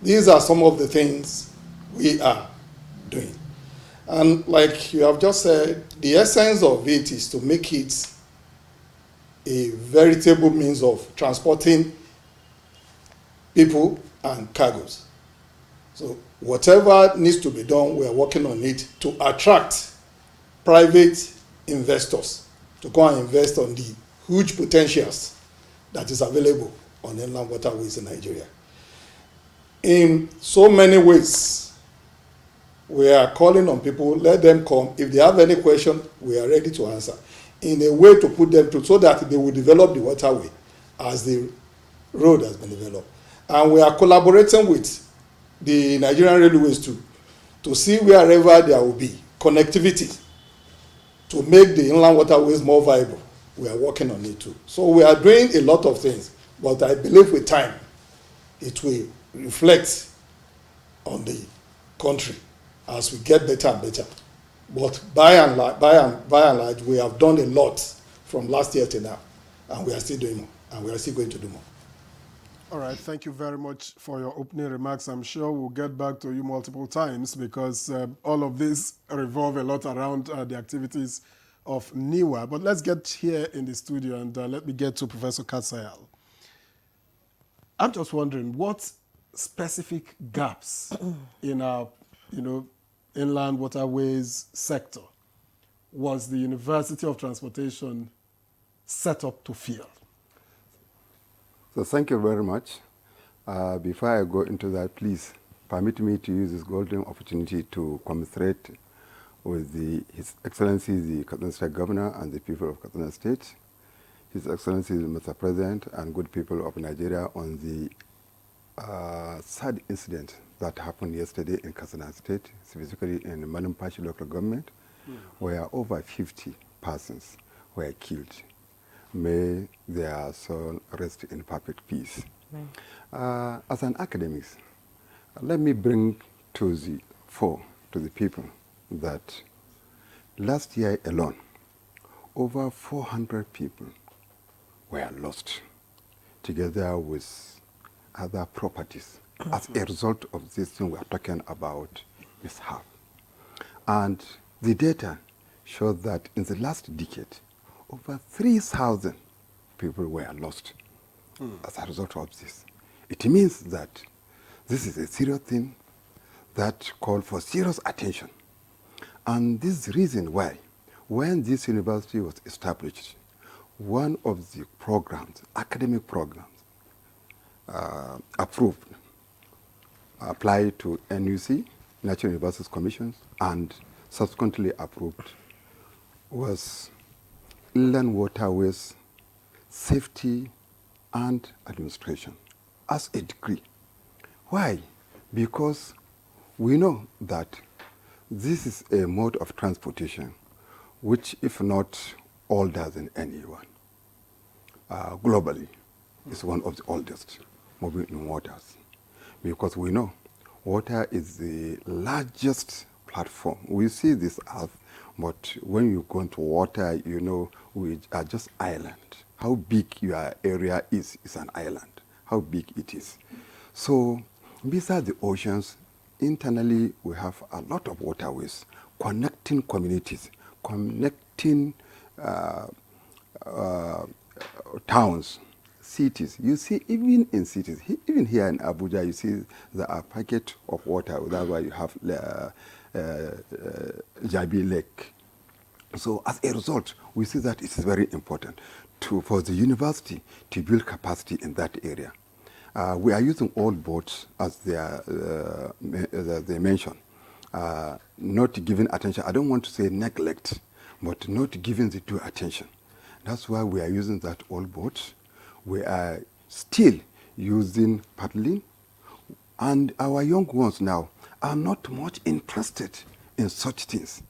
These are some of the things we are doing. And like you have just said, the essence of it is to make it a veritable means of transporting people and cargoes. So whatever needs to be done, we are working on it to attract private investors to go and invest on the huge potentials that is available on inland waterways in Nigeria. In so many ways, we are calling on people, let them come. If they have any question, we are ready to answer. In a way to put them through so that they will develop the waterway as the road has been developed. And we are collaborating with the Nigerian Railways to see wherever there will be connectivity to make the inland waterways more viable. We are working on it too. So we are doing a lot of things, but I believe with time, it will reflect on the country as we get better and better. But by and large, we have done a lot from last year to now, and we are still doing more, and we are still going to do more. All right, thank you very much for your opening remarks. I'm sure we'll get back to you multiple times because all of this revolve a lot around the activities of NIWA. But let's get here in the studio and let me get to Professor Katsayal. I'm just wondering what specific gaps in our, inland waterways sector was the University of Transportation set up to fill? So thank you very much. Before I go into that, please permit me to use this golden opportunity to commiserate with His Excellency, the Katsina State Governor and the people of Katsina State, His Excellency, Mr. President, and good people of Nigeria on the sad incident that happened yesterday in Katsina State, specifically in Manumpashi local government, where over 50 persons were killed. May their soul rest in perfect peace. As an academic, let me bring to the fore to the people that last year alone, over 400 people were lost, together with other properties, as a result of this thing we are talking about, mishap. And the data showed that in the last decade, over 3,000 people were lost as a result of this. It means that this is a serious thing that calls for serious attention. And this is the reason why, when this university was established, one of the programs, academic programs, approved, applied to NUC, National Universities Commission, and subsequently approved was Inland Waterways Safety and Administration as a degree. Why? Because we know that this is a mode of transportation which, if not older than anyone, globally, is one of the oldest moving in waters. Because we know water is the largest platform. We see this earth, but when you go into water, we are just island. How big your area is an island. How big it is. So beside the oceans, internally we have a lot of waterways connecting communities, connecting towns, cities. You see, even in cities, even here in Abuja, you see there are pockets of water. That's why you have Jabi Lake. So as a result, we see that it is very important for the university to build capacity in that area. We are using old boats, as they mentioned, not giving attention. I don't want to say neglect, but not giving the due attention. That's why we are using that old boat. We are still using paddling. And our young ones now are not much interested in such things.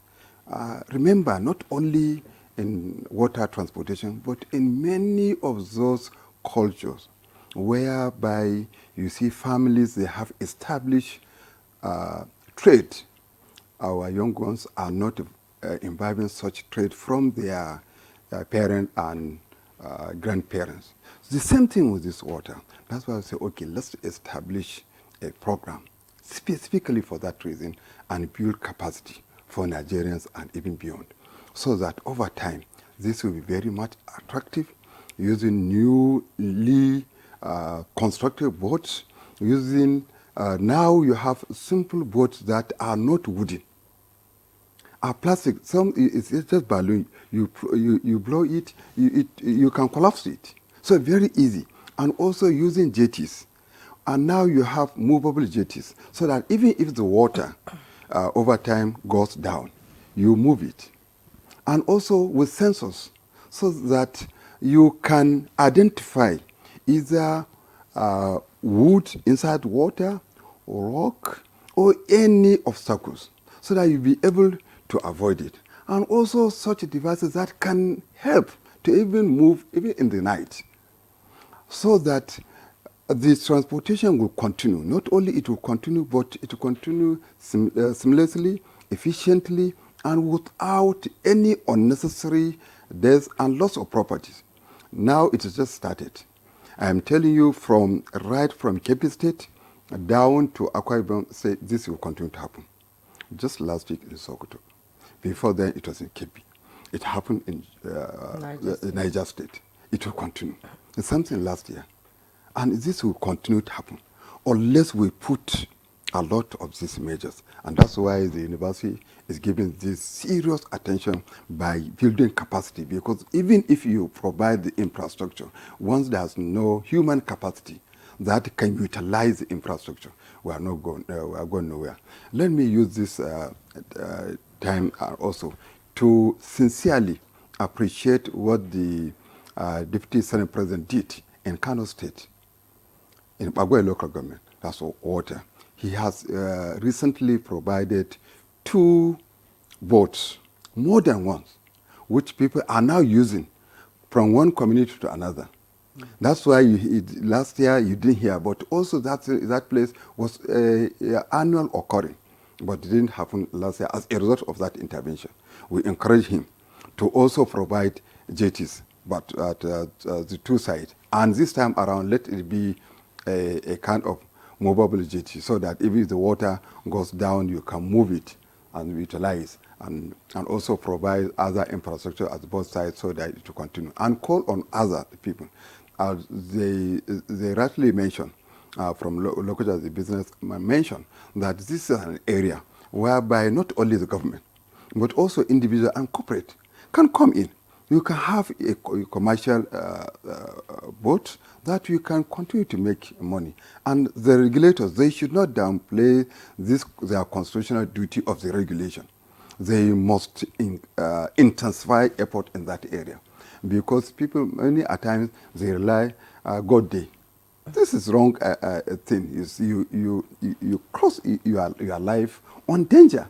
Remember, not only in water transportation, but in many of those cultures whereby you see families, they have established trade. Our young ones are not imbibing such trade from their parents and grandparents. The same thing with this water. That's why I say, okay, let's establish a program specifically for that reason and build capacity for Nigerians and even beyond, so that over time this will be very much attractive, using newly constructed boats, using now you have simple boats that are not wooden. Are plastic. Some it's just balloon. You blow it, you can collapse it. So very easy. And also using jetties. And now you have movable jetties, so that even if the water over time goes down, you move it. And also with sensors, so that you can identify either wood inside water, or rock, or any obstacles, so that you'll be able to avoid it. And also such devices that can help to even move even in the night, so that the transportation will continue. Not only it will continue, but it will continue seamlessly, efficiently, and without any unnecessary deaths and loss of properties. Now it has just started. I am telling you, right from Cape State down to Akwa Ibom, say this will continue to happen. Just last week in Sokoto. Before then, it was in Kepi. It happened in Niger State. It will continue. It's something last year. And this will continue to happen unless we put a lot of these measures. And that's why the university is giving this serious attention by building capacity. Because even if you provide the infrastructure, once there's no human capacity that can utilize the infrastructure, we are going nowhere. Let me use this time also to sincerely appreciate what the Deputy Senate President did in Kano State, in Bagwe local government. That's water. He has recently provided 2 boats, more than once, which people are now using from one community to another. That's why last year you didn't hear, but also that place was annual occurring, but it didn't happen last year as a result of that intervention. We encourage him to also provide jetties, but at the 2 sides. And this time around, let it be a kind of movable jetty, so that if the water goes down, you can move it and utilize, and also provide other infrastructure at both sides so that it will continue. And call on other people. They rightly mentioned, from local as the business mentioned, that this is an area whereby not only the government, but also individual and corporate can come in. You can have a commercial boat that you can continue to make money. And the regulators, they should not downplay their constitutional duty of the regulation. They must intensify effort in that area. Because people, many at times, they rely God day. This is wrong thing. You cross your life on danger.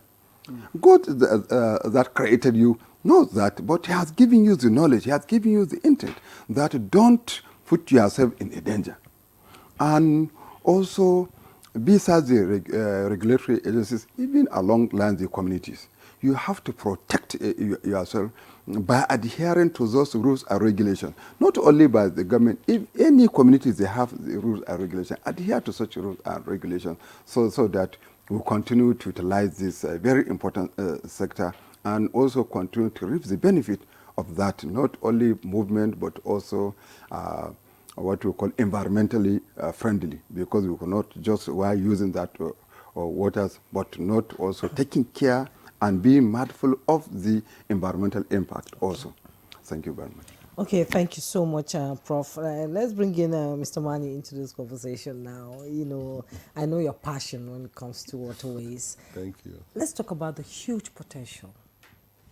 God that created you knows that, but He has given you the knowledge, He has given you the intent that don't put yourself in a danger. And also, besides the regulatory agencies, even along the communities, you have to protect yourself by adhering to those rules and regulations. Not only by the government, if any communities they have the rules and regulations, adhere to such rules and regulations, so that we continue to utilize this very important sector, and also continue to reap the benefit of that, not only movement, but also what we call environmentally friendly, because we cannot just, while using that waters, but not also taking care and being mindful of the environmental impact also. Thank you very much. Okay, thank you so much, Prof. Let's bring in Mr. Mani into this conversation now. You know, I know your passion when it comes to waterways. Thank you. Let's talk about the huge potential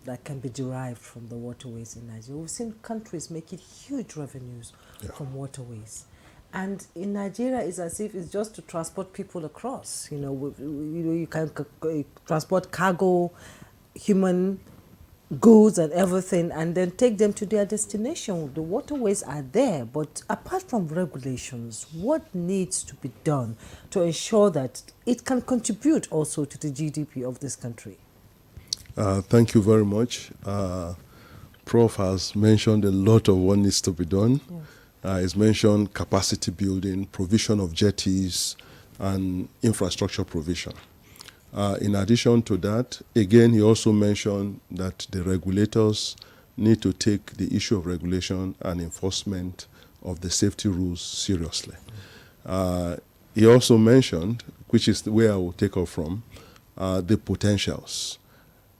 that can be derived from the waterways in Nigeria. We've seen countries making huge revenues from waterways. And in Nigeria, it's as if it's just to transport people across. You can transport cargo, human goods and everything, and then take them to their destination. The waterways are there, but apart from regulations, what needs to be done to ensure that it can contribute also to the GDP of this country? Thank you very much. Prof has mentioned a lot of what needs to be done. He's mentioned capacity building, provision of jetties, and infrastructure provision. In addition to that, again, he also mentioned that the regulators need to take the issue of regulation and enforcement of the safety rules seriously. He also mentioned, which is where I will take off from, the potentials,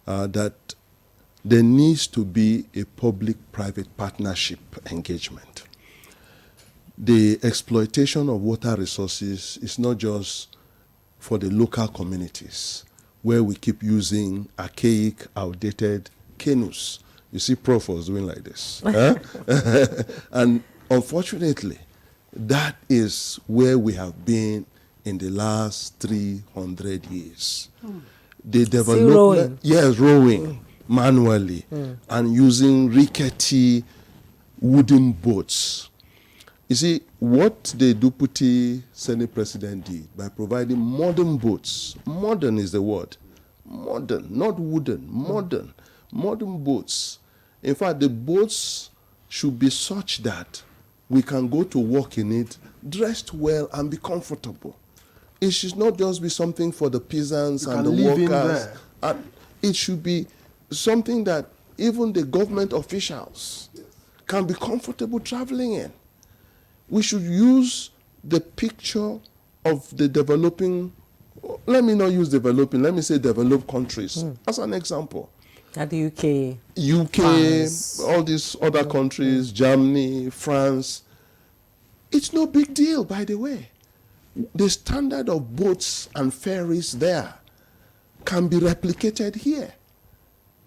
that there needs to be a public-private partnership engagement. The exploitation of water resources is not just for the local communities, where we keep using archaic, outdated canoes. You see, Prof was doing like this. And unfortunately, that is where we have been in the last 300 years. The development, rowing manually and using rickety wooden boats. You see, what the Deputy Senate President did by providing modern boats, modern is the word, modern, not wooden, modern boats. In fact, the boats should be such that we can go to work in it, dressed well and be comfortable. It should not just be something for the peasants and the workers. And it should be something that even the government officials can be comfortable traveling in. We should use the picture of the developing, let me not use developing, let me say developed countries as an example. At the UK, France, all these other countries, Germany, France. It's no big deal, by the way. The standard of boats and ferries there can be replicated here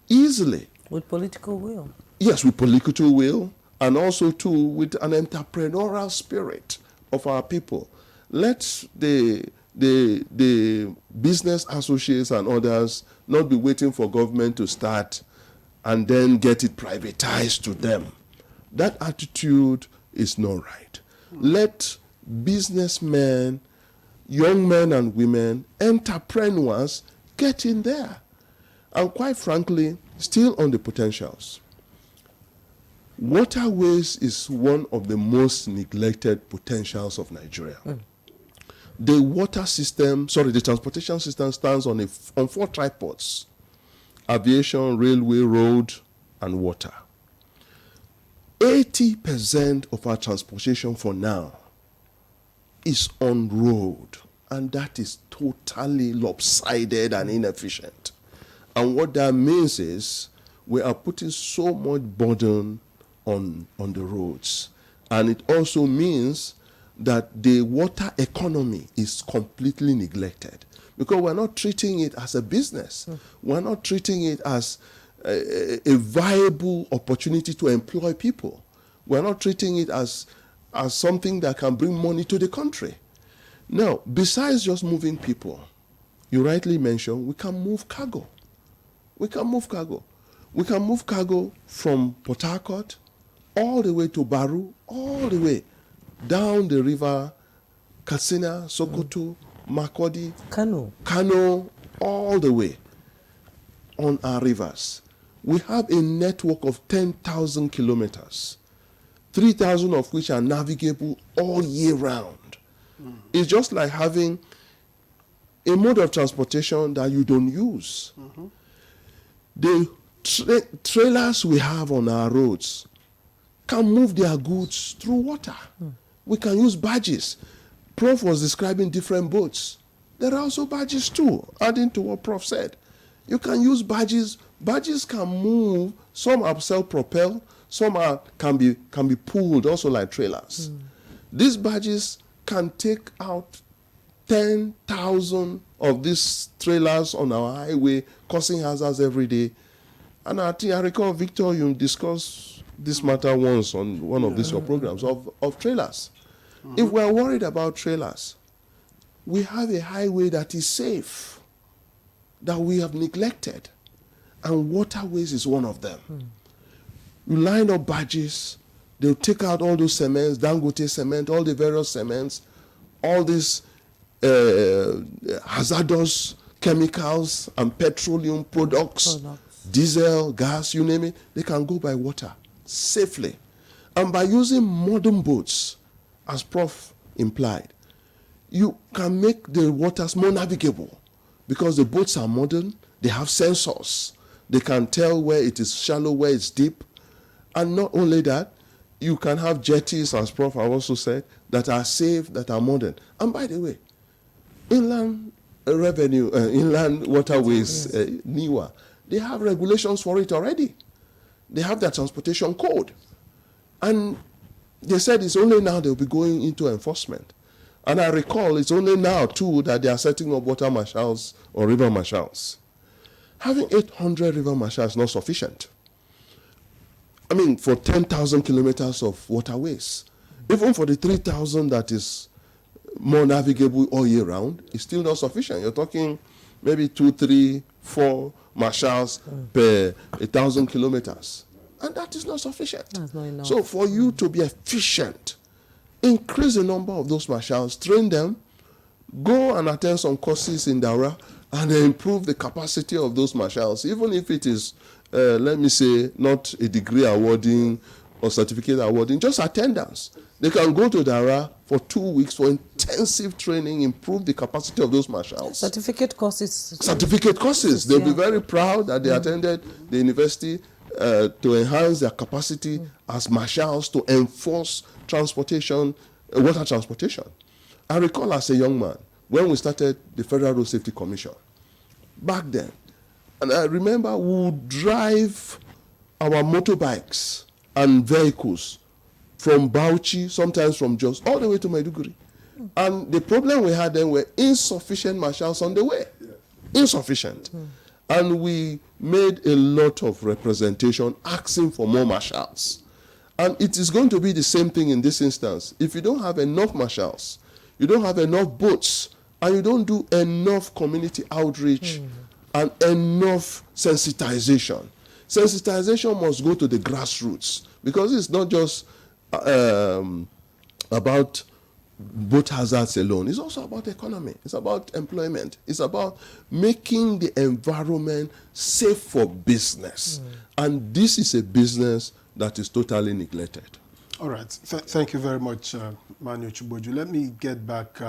easily. With political will. Yes, with political will, and also too with an entrepreneurial spirit of our people. Let the business associates and others not be waiting for government to start and then get it privatized to them. That attitude is not right. Let businessmen, young men and women, entrepreneurs get in there. And quite frankly, still on the potentials. Waterways is one of the most neglected potentials of Nigeria. The water system, the transportation system stands on 4 tripods: aviation, railway, road, and water. 80% of our transportation for now is on road, and that is totally lopsided and inefficient. And what that means is we are putting so much burden on the roads. And it also means that the water economy is completely neglected, because we're not treating it as a business. We're not treating it as a viable opportunity to employ people. We're not treating it as something that can bring money to the country. Now, besides just moving people, you rightly mentioned, we can move cargo. We can move cargo. We can move cargo from Port Harcourt all the way to Baru, all the way down the river, Katsina, Sokoto, Makurdi, Kano, all the way on our rivers. We have a network of 10,000 kilometers, 3,000 of which are navigable all year round. It's just like having a mode of transportation that you don't use. The trailers we have on our roads can move their goods through water. We can use barges. Prof was describing different boats. There are also barges too, adding to what Prof said. You can use barges. Barges can move. Some are self-propelled. Some can be pulled, also like trailers. These barges can take out 10,000 of these trailers on our highway, causing hazards every day, And I think I recall, Victor, you discussed this matter once on one of these your programs of trailers. If we're worried about trailers, we have a highway that is safe, that we have neglected, and Waterways is one of them. You line up badges, they'll take out all those cements, Dangote cement, all the various cements, all these hazardous chemicals and petroleum products, diesel, gas, you name it, they can go by water safely. And by using modern boats, as Prof implied, you can make the waters more navigable because the boats are modern, they have sensors, they can tell where it is shallow, where it's deep. And not only that, you can have jetties, as Prof also said, that are safe, that are modern. And by the way, inland inland waterways, NIWA, they have regulations for it already. They have their transportation code. And they said it's only now they'll be going into enforcement. And I recall it's only now, too, that they are setting up water marshals or river marshals. Having 800 river marshals is not sufficient. I mean, for 10,000 kilometers of waterways, even for the 3,000 that is more navigable all year round, it's still not sufficient. You're talking maybe 2, 3, 4 marshals per 1,000 kilometers. And that is not sufficient. That's not enough. So for you to be efficient, increase the number of those marshals, train them, go and attend some courses in Daura, and improve the capacity of those marshals, even if it is, let me say, not a degree awarding or certificate awarding, just attendance. They can go to Daura for 2 weeks for intensive training, improve the capacity of those marshals. Certificate courses. Certificate courses. They'll be very proud that they attended the university to enhance their capacity as marshals to enforce transportation, water transportation. I recall as a young man, when we started the Federal Road Safety Commission, back then, and I remember we would drive our motorbikes and vehicles from Bauchi, sometimes from Jos, all the way to Maiduguri. And the problem we had then were insufficient marshals on the way. Insufficient. And we made a lot of representation asking for more marshals. And it is going to be the same thing in this instance. If you don't have enough marshals, you don't have enough boats, and you don't do enough community outreach and enough sensitization. Sensitization must go to the grassroots, because it's not just about boat hazards alone. It's also about economy. It's about employment. It's about making the environment safe for business. And this is a business that is totally neglected. All right. Thank you very much, Manu Chuboju. Let me get back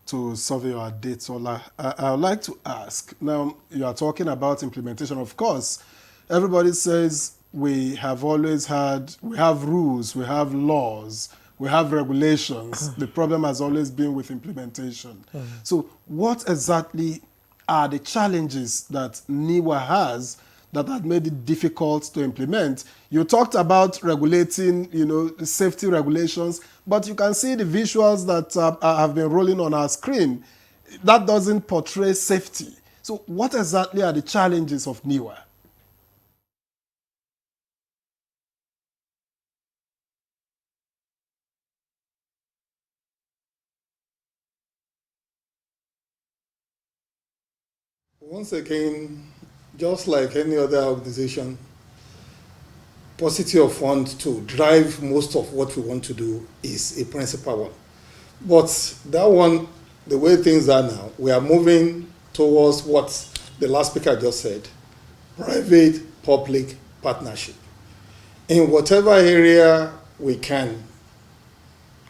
to Surveyor Adetola. I would like to ask, now you are talking about implementation. Of course, everybody says we have always had, we have rules, we have laws, we have regulations. The problem has always been with implementation. So what exactly are the challenges that NIWA has that had made it difficult to implement? You talked about regulating, safety regulations, but you can see the visuals that have been rolling on our screen. That doesn't portray safety. So what exactly are the challenges of NIWA? Once again, just like any other organization, paucity of funds to drive most of what we want to do is a principal one. But that one, the way things are now, we are moving towards what the last speaker just said, private-public partnership. In whatever area we can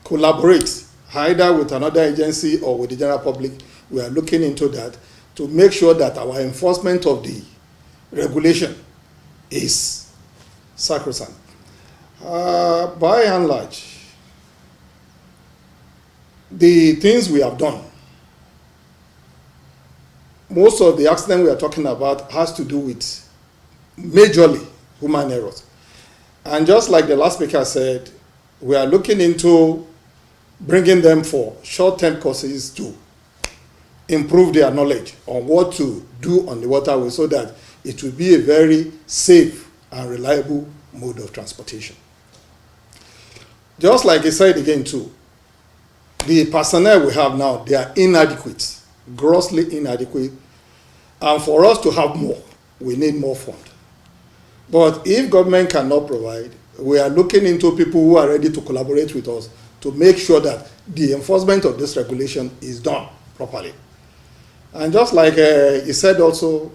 collaborate, either with another agency or with the general public, we are looking into that to make sure that our enforcement of the regulation is sacrosanct. By and large, the things we have done, most of the accident we are talking about has to do with majorly human errors. And just like the last speaker said, we are looking into bringing them for short-term courses to improve their knowledge on what to do on the waterway, so that it will be a very safe and reliable mode of transportation. Just like I said again too, the personnel we have now, they are inadequate, grossly inadequate, and for us to have more, we need more funds. But if government cannot provide, we are looking into people who are ready to collaborate with us to make sure that the enforcement of this regulation is done properly. And just like he said also,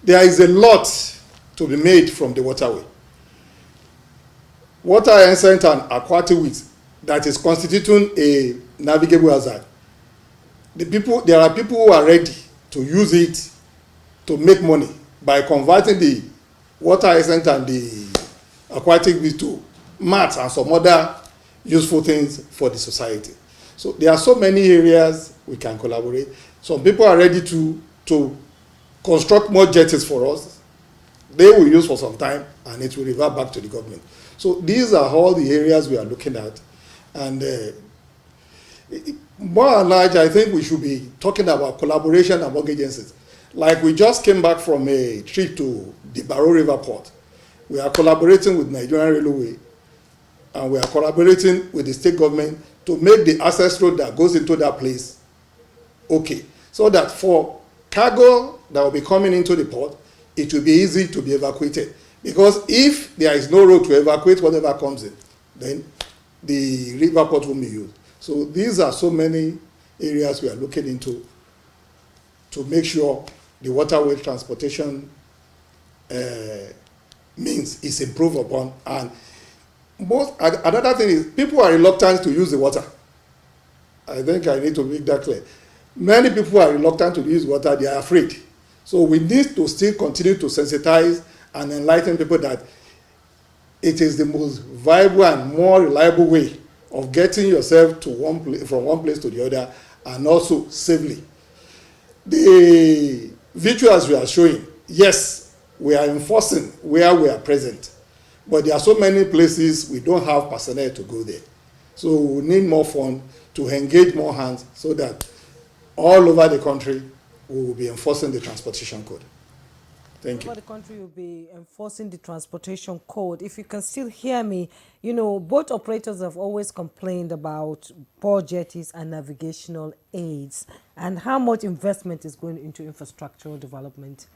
there is a lot to be made from the waterway. Water ascent and aquatic width that is constituting a navigable hazard. There are people who are ready to use it to make money by converting the water ascent and the aquatic width to mats and some other useful things for the society. So there are so many areas we can collaborate. Some people are ready to construct more jetties for us. They will use for some time and it will revert back to the government. So these are all the areas we are looking at. And more and large, I think we should be talking about collaboration among agencies. Like we just came back from a trip to the Barrow River Port. We are collaborating with Nigerian Railway and we are collaborating with the state government to make the access road that goes into that place okay. So that for cargo that will be coming into the port, it will be easy to be evacuated. Because if there is no road to evacuate whatever comes in, then the river port won't be used. So these are so many areas we are looking into to make sure the waterway transportation means is improved upon. And another thing is people are reluctant to use the water. I think I need to make that clear. Many people are reluctant to use water, they are afraid. So we need to still continue to sensitize and enlighten people that it is the most viable and more reliable way of getting yourself to from one place to the other, and also safely. The visuals we are showing, yes, we are enforcing where we are present, but there are so many places we don't have personnel to go there. So we need more funds to engage more hands so that all over the country we will be enforcing the transportation code. Thank you. Over the country will be enforcing the transportation code. If you can still hear me, you know, both operators have always complained about poor jetties and navigational aids and how much investment is going into infrastructural development.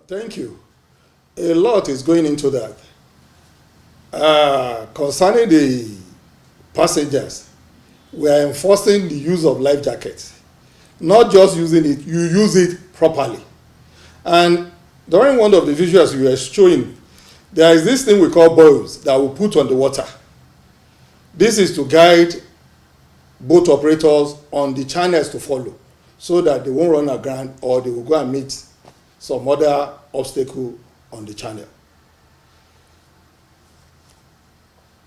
Thank you. A lot is going into that. Concerning the passengers, we are enforcing the use of life jackets. Not just using it, you use it properly. And during one of the visuals you were showing, there is this thing we call buoys that we put on the water. This is to guide boat operators on the channels to follow so that they won't run aground or they will go and meet some other obstacle on the channel.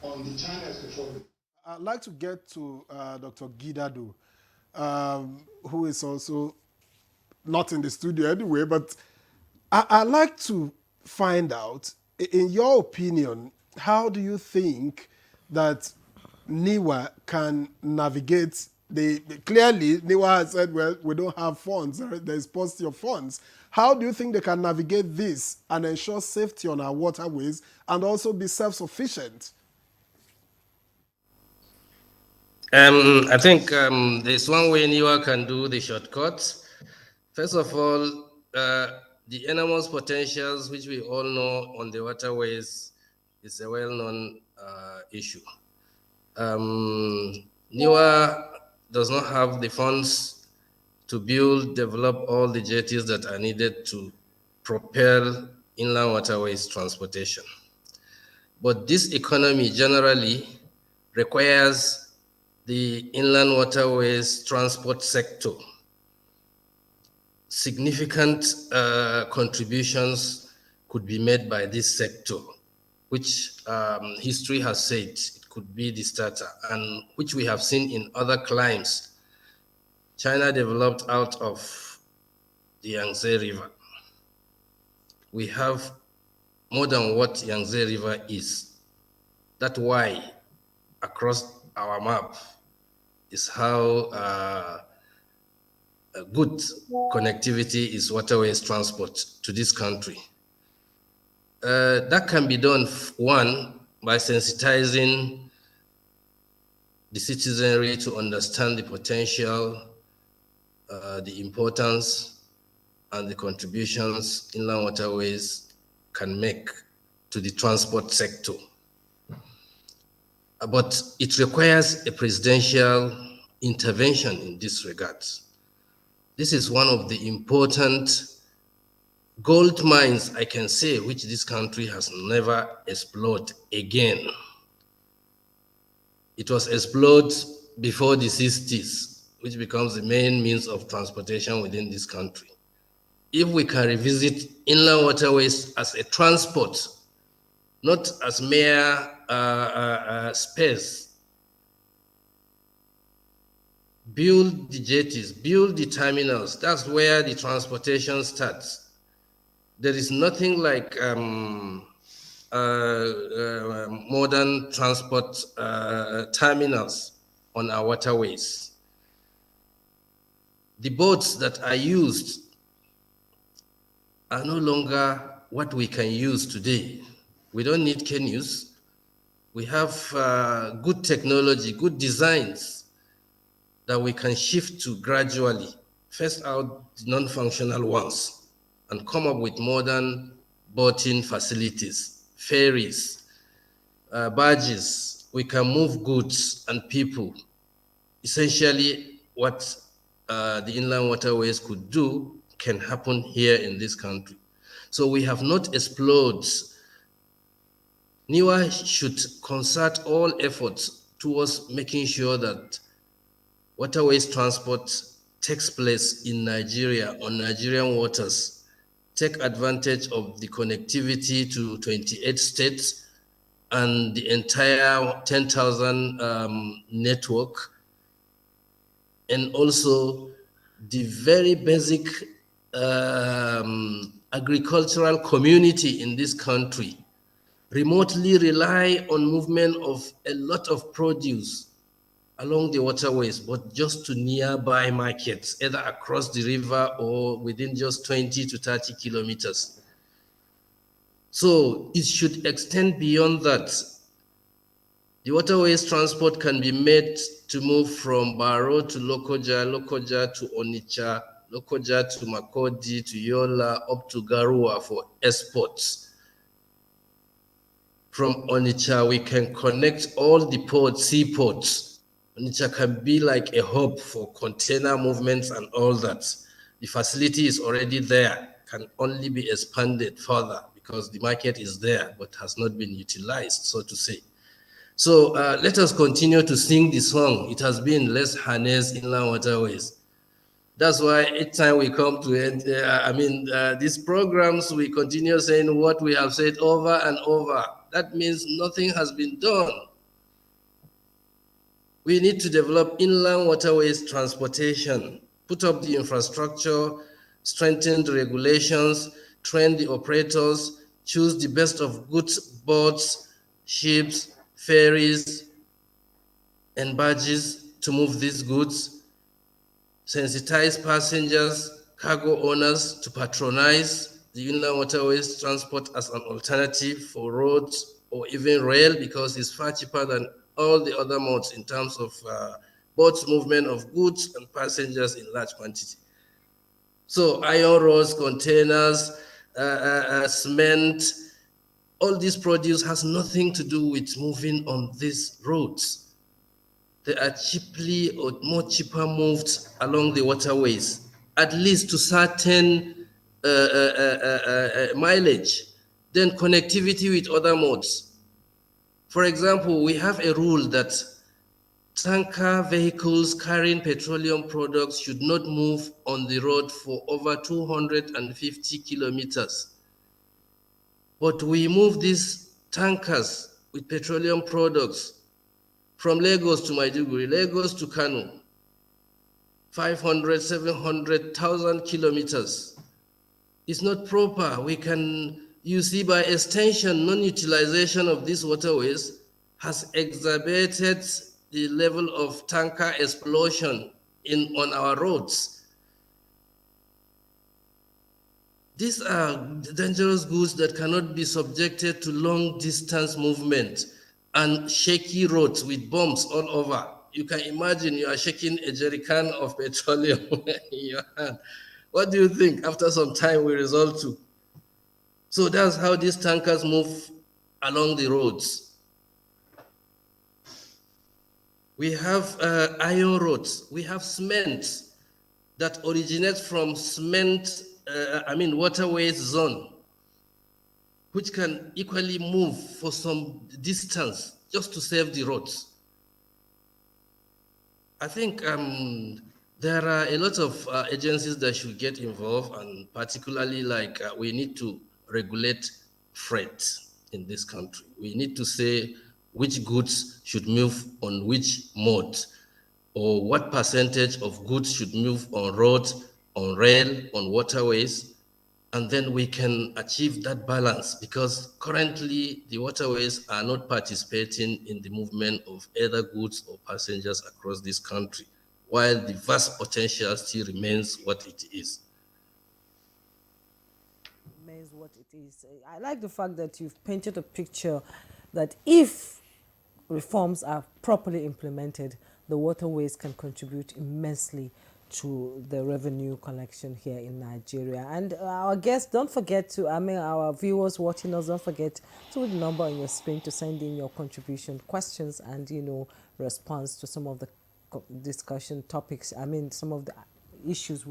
On the channels to follow. I'd like to get to Dr. Gidado, who is also not in the studio anyway, but I'd like to find out, in your opinion, how do you think that NIWA can navigate clearly NIWA has said, well, we don't have funds, there's paucity of funds. How do you think they can navigate this and ensure safety on our waterways and also be self-sufficient? I think there's one way NIWA can do the shortcuts. First of all, the enormous potentials which we all know on the waterways is a well-known issue. NIWA does not have the funds to develop all the jetties that are needed to propel inland waterways transportation. But this economy generally requires the inland waterways transport sector. Significant contributions could be made by this sector, which history has said it could be the starter, and which we have seen in other climes. China developed out of the Yangtze River. We have more than what Yangtze River is. That's why across our map is how good connectivity is waterways transport to this country. That can be done, one, by sensitizing the citizenry to understand the potential, the importance, and the contributions inland waterways can make to the transport sector. But it requires a presidential intervention in this regard. This is one of the important gold mines, I can say, which this country has never explored again. It was explored before the 60s, which becomes the main means of transportation within this country. If we can revisit inland waterways as a transport, not as mere space, build the jetties, build the terminals, that's where the transportation starts. There is nothing like modern transport terminals on our waterways. The boats that are used are no longer what we can use today. We don't need canoes. We have good technology, good designs that we can shift to gradually, first out the non-functional ones, and come up with modern boating facilities, ferries, barges. We can move goods and people. Essentially, what the inland waterways could do can happen here in this country. So we have not explored. NIWA should concert all efforts towards making sure that waterways transport takes place in Nigeria, on Nigerian waters, take advantage of the connectivity to 28 states and the entire 10,000 network, and also the very basic agricultural community in this country remotely rely on movement of a lot of produce along the waterways, but just to nearby markets, either across the river or within just 20 to 30 kilometers. So it should extend beyond that. The waterways transport can be made to move from Baro to Lokoja, Lokoja to Onitsha, Lokoja to Makodi, to Yola, up to Garua for exports. From Onitsha, we can connect all the ports, seaports. Onitsha can be like a hub for container movements and all that. The facility is already there, can only be expanded further because the market is there, but has not been utilized, so to say. So let us continue to sing the song. It has been Let's Harness Inland Waterways. That's why each time we come to these programs, we continue saying what we have said over and over. That means nothing has been done. We need to develop inland waterways transportation, put up the infrastructure, strengthen the regulations, train the operators, choose the best of goods boats, ships, ferries, and barges to move these goods, sensitize passengers, cargo owners to patronize the inland waterways transport as an alternative for roads or even rail, because it's far cheaper than all the other modes in terms of boats movement of goods and passengers in large quantity. So iron rods, containers, cement, all this produce has nothing to do with moving on these roads. They are cheaply or more cheaper moved along the waterways, at least to certain mileage, then connectivity with other modes. For example, we have a rule that tanker vehicles carrying petroleum products should not move on the road for over 250 kilometers. But we move these tankers with petroleum products from Lagos to Maiduguri, Lagos to Kano, 500, 700,000 kilometers. It's not proper. We can You see, by extension, non-utilization of these waterways has exacerbated the level of tanker explosion on our roads. These are dangerous goods that cannot be subjected to long distance movement and shaky roads with bombs all over. You can imagine you are shaking a jerry can of petroleum in your hand. What do you think after some time we resort to? So that's how these tankers move along the roads. We have iron roads. We have cement that originates from waterways zone, which can equally move for some distance just to save the roads. I think there are a lot of agencies that should get involved, and particularly we need to regulate freight in this country. We need to say which goods should move on which mode, or what percentage of goods should move on road, on rail, on waterways, and then we can achieve that balance, because currently the waterways are not participating in the movement of either goods or passengers across this country, while the vast potential still remains what it is. Remains what it is. I like the fact that you've painted a picture that if reforms are properly implemented, the waterways can contribute immensely to the revenue collection here in Nigeria. And our guests, don't forget to, our viewers watching us, don't forget to put the number on your screen to send in your contribution, questions, and, response to some of the discussion topics. Some of the issues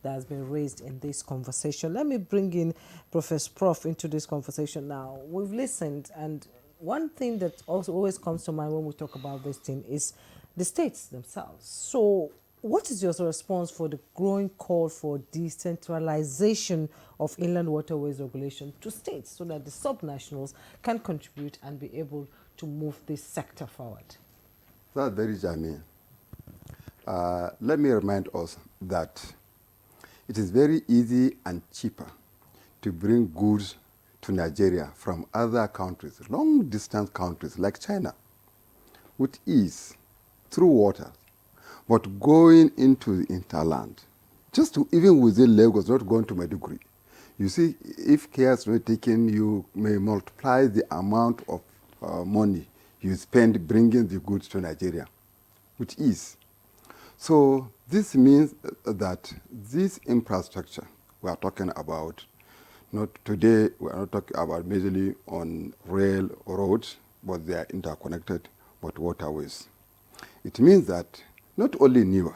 that has been raised in this conversation. Let me bring in Prof into this conversation now. We've listened, and one thing that also always comes to mind when we talk about this thing is the states themselves. So what is your response for the growing call for decentralization of inland waterways regulation to states so that the subnationals can contribute and be able to move this sector forward? That's very germane. Let me remind us that it is very easy and cheaper to bring goods to Nigeria from other countries, long-distance countries like China, with ease, through water. But going into the interland, just to even within Lagos, not going to Maiduguri, you see, if care is not taken, you may multiply the amount of money you spend bringing the goods to Nigeria with ease. So this means that this infrastructure we are talking about, not today, we are not talking about majorly on rail roads, but they are interconnected, but waterways. It means that not only NIWA,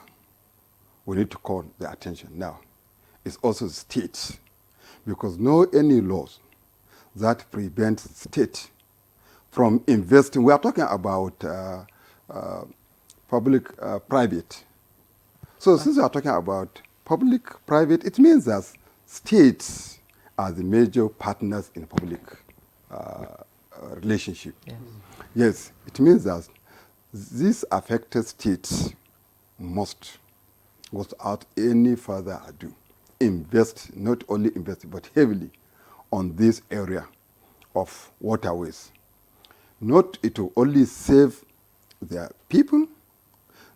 we need to call the attention now, it's also states, because no any laws that prevent state from investing. We are talking about public-private. So since we are talking about public-private, it means that states are the major partners in public relationship. Yes. Yes, it means that these affected states must, without any further ado, invest, not only invest, but heavily on this area of waterways. Not it will only save their people,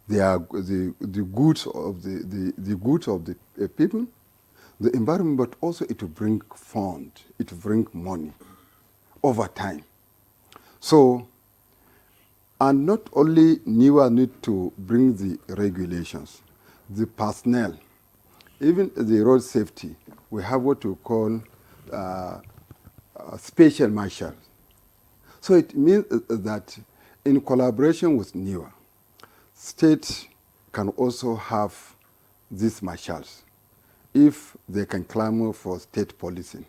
the goods of the goods of the people, the environment, but also it will bring fund, it will bring money over time. So, and not only NIWA need to bring the regulations, the personnel, even the road safety, we have what we call special marshals. So it means that in collaboration with NIWA, states can also have these marshals if they can clamor for state policing.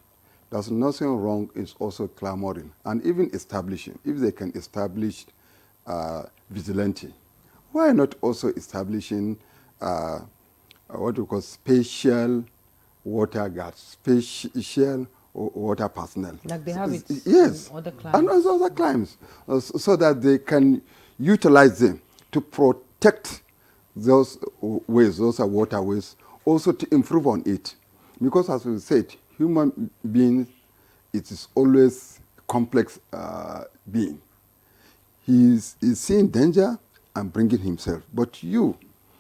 There's nothing wrong in also clamoring and even establishing. If they can establish vigilante, why not also establishing what we call special water guards, special water personnel. Like they have it yes. in other climes. And other climes, so that they can utilize them to protect those ways, those are waterways, also to improve on it. Because as we said, human beings it is always complex being. He's seeing danger and bringing himself. But you,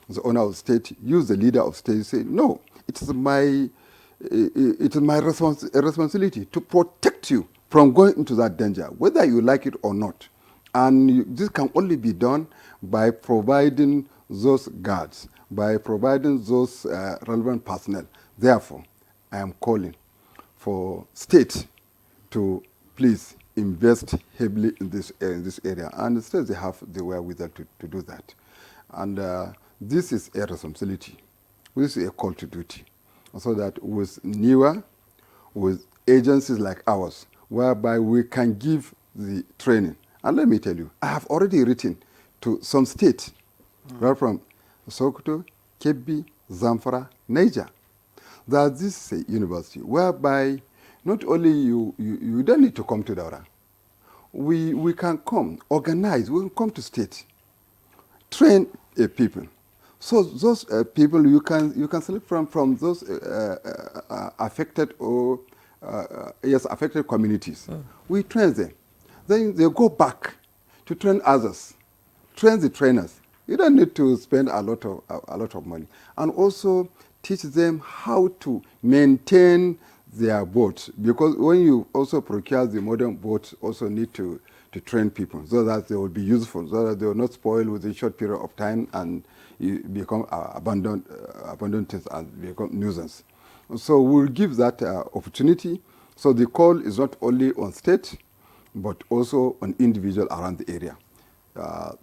the owner of state, you, the leader of state, say, no, it is my responsibility to protect you from going into that danger, whether you like it or not. And this can only be done by providing those guards, by providing those relevant personnel. Therefore, I am calling for state to please invest heavily in this area. And the states, they have the wherewithal to do that. And this is a responsibility. This is a call to duty. So that with NIWA, with agencies like ours, whereby we can give the training. And let me tell you, I have already written to some states, right from Sokoto, Kebbi, Zamfara, Niger, that this is a university whereby not only you don't need to come to Daura. We can come, organize, we can come to state, train people. So those people you can select from those affected or affected communities. We train them. Then they go back to train others, train the trainers. You don't need to spend a lot of money, and also teach them how to maintain their boats, because when you also procure the modern boats, also need to train people so that they will be useful, so that they will not spoil within a short period of time and you become abandoned and become nuisance. So we'll give that opportunity. So the call is not only on state, but also on individual around the area,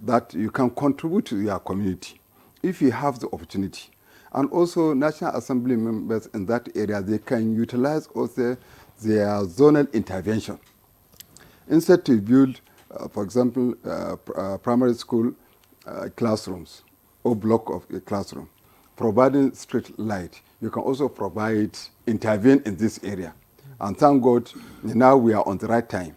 that you can contribute to your community if you have the opportunity. And also National Assembly members in that area, they can utilize also their zonal intervention. Instead to build, for example, primary school classrooms or block of a classroom, providing street light, you can also intervene in this area. And thank God, now we are on the right time.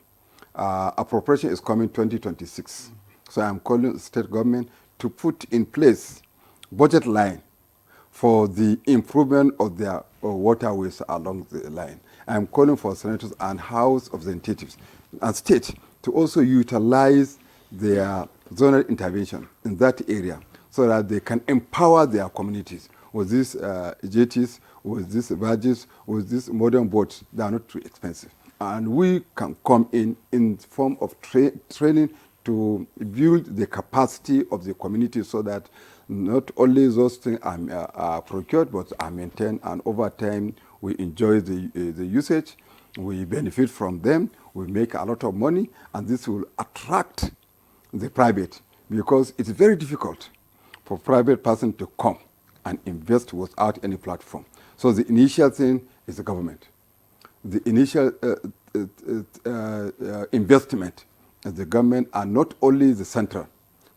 Appropriation is coming 2026. So I'm calling the state government to put in place budget line for the improvement of their waterways along the line. I'm calling for senators and House of Representatives and state to also utilize their zonal intervention in that area so that they can empower their communities with these jetties, with these barges, with these modern boats. They are not too expensive. And we can come in form of training to build the capacity of the community so that not only those things are procured, but are maintained, and over time we enjoy the usage, we benefit from them, we make a lot of money, and this will attract the private, because it's very difficult for private person to come and invest without any platform. So the initial thing is the government. The initial investment is the government, and not only the central,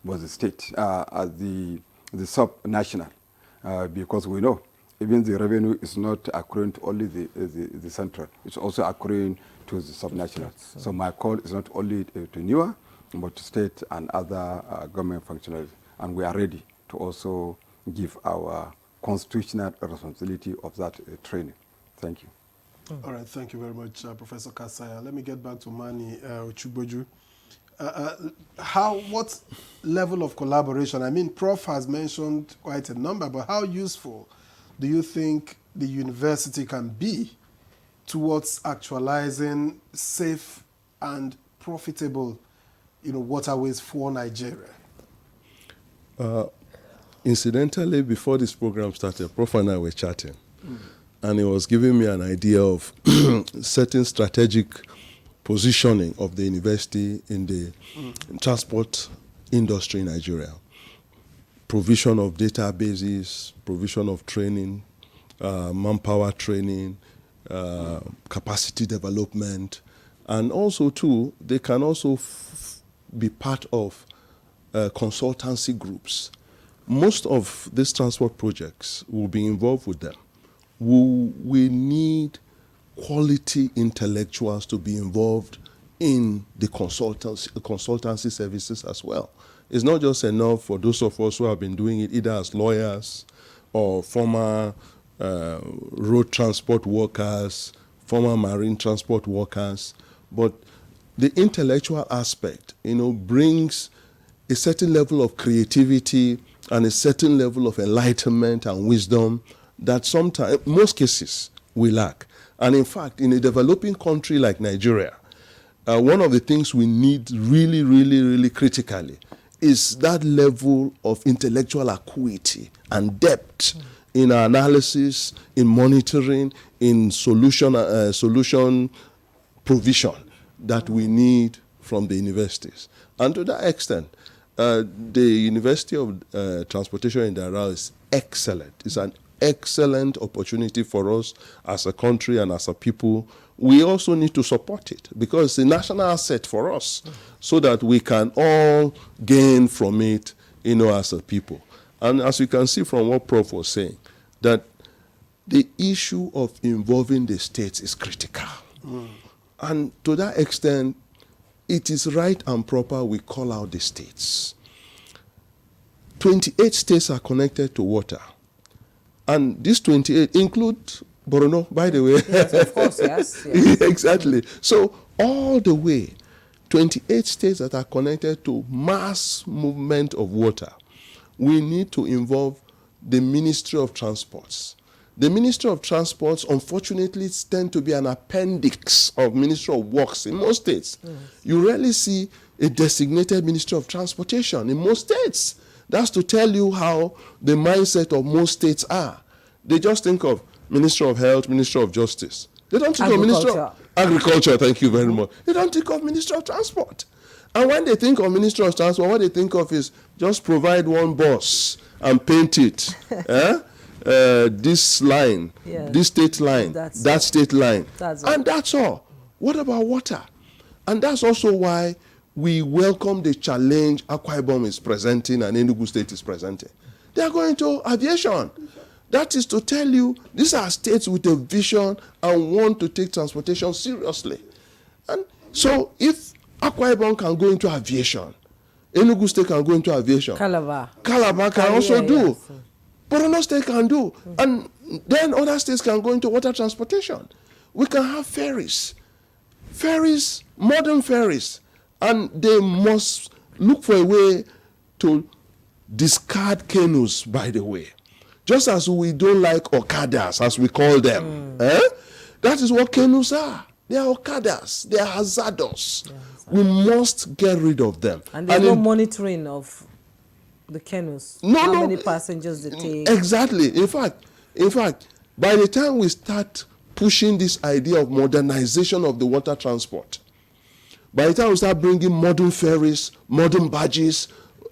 but the state, the sub-national, because we know even the revenue is not accruing to only the central, it's also accruing to the sub-national. So my call is not only to NIWA, but to state and other government functionaries, and we are ready to also give our constitutional responsibility of that training. Thank you. All right, thank you very much, Professor Kasaya. Let me get back to Mani Chugboju. What level of collaboration? I mean, Prof has mentioned quite a number, but how useful do you think the university can be towards actualizing safe and profitable, waterways for Nigeria? Incidentally, before this program started, Prof and I were chatting, and he was giving me an idea of certain strategic positioning of the university in the transport industry in Nigeria. Provision of databases, provision of training, manpower training, capacity development, and also too, they can also be part of consultancy groups. Most of these transport projects will be involved with them. We need quality intellectuals to be involved in the consultancy services as well. It's not just enough for those of us who have been doing it either as lawyers or former road transport workers, former marine transport workers, but the intellectual aspect, brings a certain level of creativity and a certain level of enlightenment and wisdom that sometimes, most cases, we lack. And in fact, in a developing country like Nigeria, one of the things we need really, really, really critically is that level of intellectual acuity and depth in our analysis, in monitoring, in solution provision that we need from the universities. And to that extent, the University of Transportation in Dar is excellent. It's an excellent opportunity for us as a country and as a people. We also need to support it because it's a national asset for us so that we can all gain from it, as a people. And as you can see from what Prof was saying, that the issue of involving the states is critical. And to that extent, it is right and proper we call out the states. 28 states are connected to water. And these 28 include Borno, by the way. Yes, of course, yes. Exactly. So all the way, 28 states that are connected to mass movement of water, we need to involve the Ministry of Transports. The Ministry of Transports, unfortunately, tend to be an appendix of Ministry of Works in most states. You rarely see a designated Ministry of Transportation in most states. That's to tell you how the mindset of most states are. They just think of Ministry of Health, Ministry of Justice. They don't think of Ministry of Agriculture, thank you very much. They don't think of Ministry of Transport. And when they think of Ministry of Transport, what they think of is just provide one bus and paint it. This line, this state line, that state line. That's all. What about water? And that's also why we welcome the challenge Akwa Ibom is presenting and Enugu State is presenting. They are going to aviation. That is to tell you, these are states with a vision and want to take transportation seriously. And so if Akwa Ibom can go into aviation, Enugu State can go into aviation. Calabar can also do. Yes. Borno State can do. And then other states can go into water transportation. We can have ferries, modern ferries. And they must look for a way to discard canoes, by the way. Just as we don't like Okadas, as we call them. That is what canoes are. They are Okadas. They are hazardous. We must get rid of them. And there's no monitoring of the canoes. How many passengers they take. Exactly. In fact, by the time we start pushing this idea of modernization of the water transport, by the time we start bringing modern ferries, modern barges,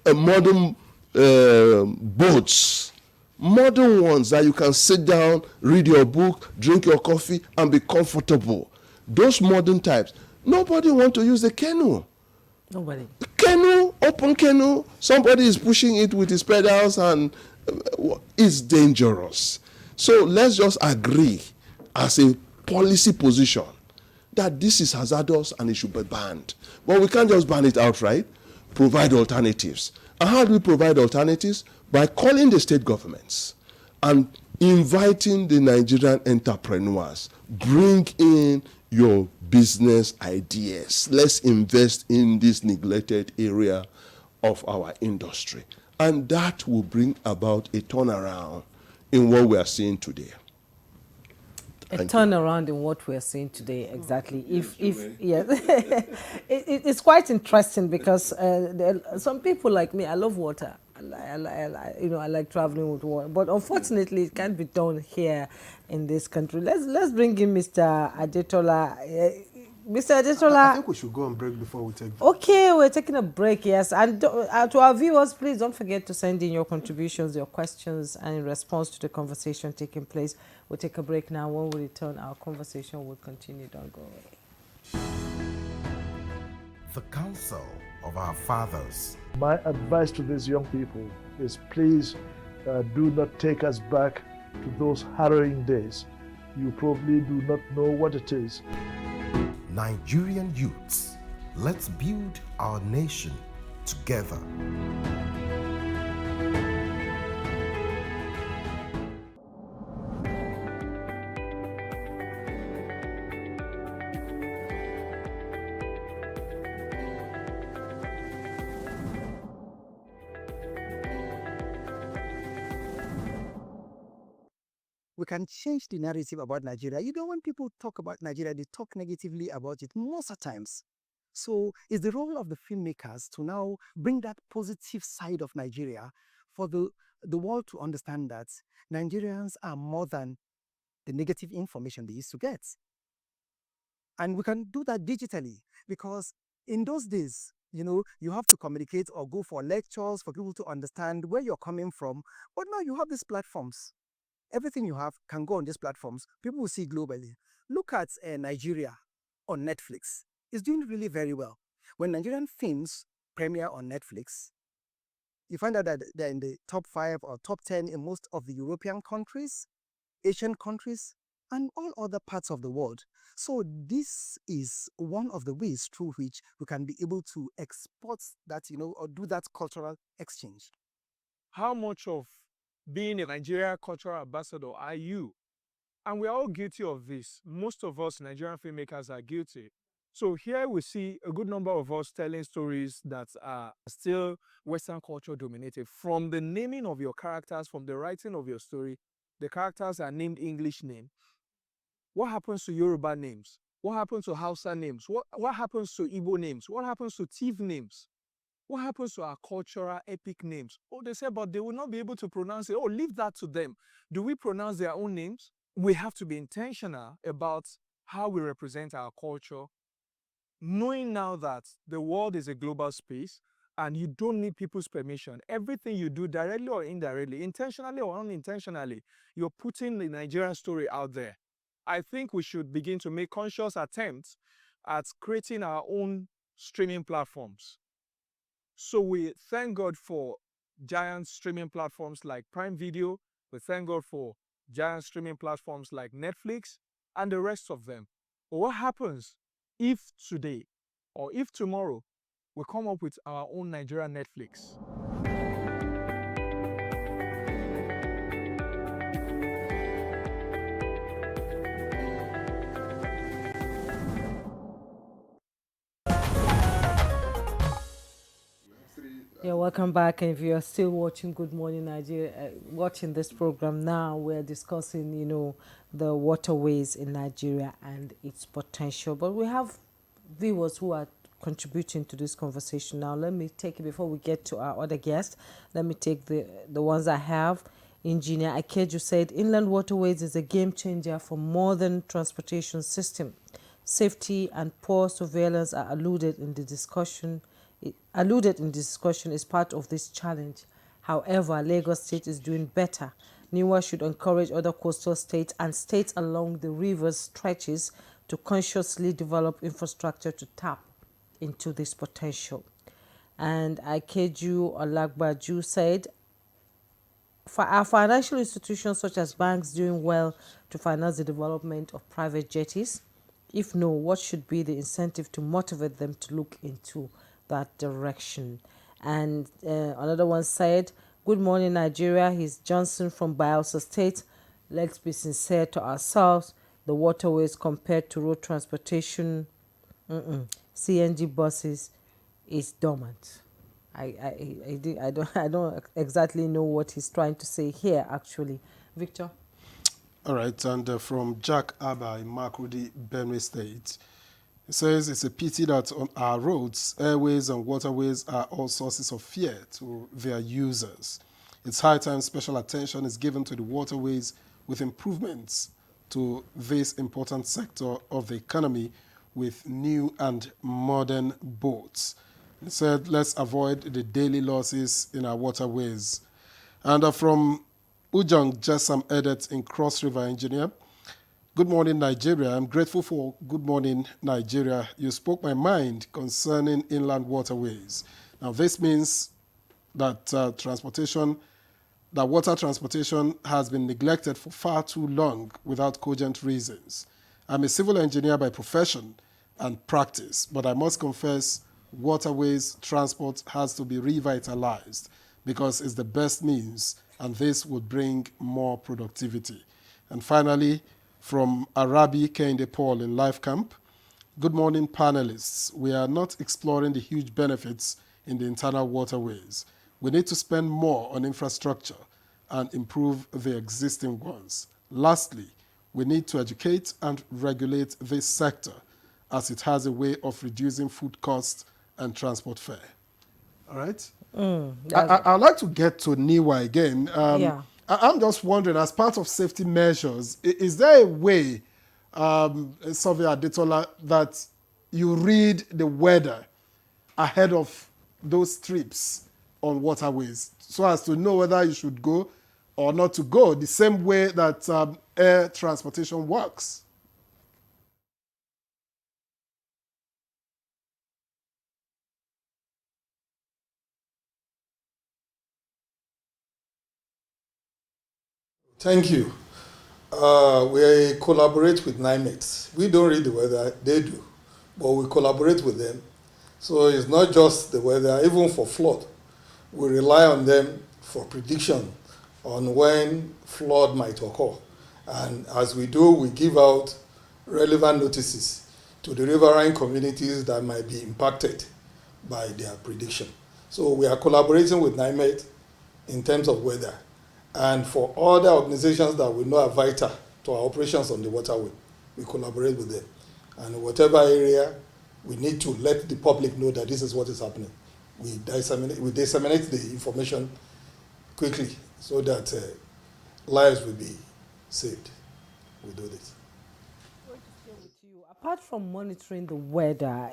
modern boats, modern ones that you can sit down, read your book, drink your coffee, and be comfortable. Those modern types, nobody wants to use the canoe. Nobody. Canoe, open canoe, somebody is pushing it with his pedals and it's dangerous. So let's just agree as a policy position that this is hazardous and it should be banned. But we can't just ban it outright, provide alternatives. And how do we provide alternatives? By calling the state governments and inviting the Nigerian entrepreneurs. Bring in your business ideas. Let's invest in this neglected area of our industry. And that will bring about a turnaround in what we are seeing today. A turnaround in what we're seeing today, exactly. It's quite interesting because some people like me, I love water. I like traveling with water, but unfortunately, it can't be done here in this country. Let's bring in Mr. Adetola. Mr. Adetola. I think we should go on break before we take. Okay, we're taking a break. Yes, and to our viewers, please don't forget to send in your contributions, your questions, and in response to the conversation taking place. We'll take a break now. When we return, our conversation will continue. Don't go away. The counsel of our fathers. My advice to these young people is please do not take us back to those harrowing days. You probably do not know what it is. Nigerian youths, let's build our nation together. we can change the narrative about Nigeria. You know, when people talk about Nigeria, they talk negatively about it most of the times. So it's the role of the filmmakers to now bring that positive side of Nigeria for the world to understand that Nigerians are more than the negative information they used to get. And we can do that digitally because in those days, you know, you have to communicate or go for lectures for people to understand where you're coming from. But now you have these platforms. Everything you have can go on these platforms. People will see globally. Look at Nigeria on Netflix. It's doing really very well. When Nigerian films premiere on Netflix, you find out that they're in the top 5 or top 10 in most of the European countries, Asian countries, and all other parts of the world. So this is one of the ways through which we can be able to export that, you know, or do that cultural exchange. How much of being a Nigeria cultural ambassador are you? And we're all guilty of this. Most of us Nigerian filmmakers are guilty. So here we see a good number of us telling stories that are still Western culture dominated. From the naming of your characters, from the writing of your story, the characters are named English names. What happens to Yoruba names? What happens to Hausa names? What happens to Igbo names? What happens to Tiv names? What happens to our cultural epic names? Oh, they say, but they will not be able to pronounce it. Oh, leave that to them. Do we pronounce their own names? We have to be intentional about how we represent our culture, knowing now that the world is a global space and you don't need people's permission. Everything you do, directly or indirectly, intentionally or unintentionally, you're putting the Nigerian story out there. I think we should begin to make conscious attempts at creating our own streaming platforms. So we thank God for giant streaming platforms like Prime Video. We thank God for giant streaming platforms like Netflix and the rest of them. But what happens if today or if tomorrow we come up with our own Nigerian Netflix? Yeah, welcome back. And if you're still watching Good Morning Nigeria, watching this program now, we're discussing, you know, the waterways in Nigeria and its potential. But we have viewers who are contributing to this conversation now. Let me take it before we get to our other guests. Let me take the ones I have. Engineer Akeju said, inland waterways is a game changer for modern transportation system. Safety and poor surveillance are alluded in the discussion is part of this challenge. However, Lagos State is doing better. NIWA should encourage other coastal states and states along the river stretches to consciously develop infrastructure to tap into this potential. And Akeju Olagbaju said, are financial institutions such as banks doing well to finance the development of private jetties? If no, what should be the incentive to motivate them to look into that direction? And another one said, good morning Nigeria, he's Johnson from Bayelsa State. Let's be sincere to ourselves. The waterways compared to road transportation, CNG buses is dormant. I don't exactly know what he's trying to say here actually. Victor? All right, and from Jack Abba in Makurdi, Benue State. It says it's a pity that on our roads, airways and waterways are all sources of fear to their users. It's high time special attention is given to the waterways with improvements to this important sector of the economy with new and modern boats. It said, let's avoid the daily losses in our waterways. And from Ujang Jessam Edet in Cross River, Engineer. Good morning, Nigeria. I'm grateful for Good Morning, Nigeria. You spoke my mind concerning inland waterways. Now, this means that water transportation has been neglected for far too long without cogent reasons. I'm a civil engineer by profession and practice, but I must confess waterways transport has to be revitalized because it's the best means, and this would bring more productivity. And finally, from Arabi Kende Paul in Life Camp, good morning, panelists. We are not exploring the huge benefits in the internal waterways. We need to spend more on infrastructure and improve the existing ones. Lastly, we need to educate and regulate this sector as it has a way of reducing food costs and transport fare. All right? I'd like to get to NIWA again. Yeah. I'm just wondering, as part of safety measures, is there a way, Sylvia Adetola, that you read the weather ahead of those trips on waterways so as to know whether you should go or not to go, the same way that air transportation works? Thank you. We collaborate with NIMET. We don't read the weather, they do, but we collaborate with them. So it's not just the weather, even for flood. We rely on them for prediction on when flood might occur. And as we do, we give out relevant notices to the riverine communities that might be impacted by their prediction. So we are collaborating with NIMET in terms of weather. And for other organizations that we know are vital to our operations on the waterway, we collaborate with them. And whatever area, we need to let the public know that this is what is happening. We disseminate the information quickly so that lives will be saved. We do this. Apart from monitoring the weather,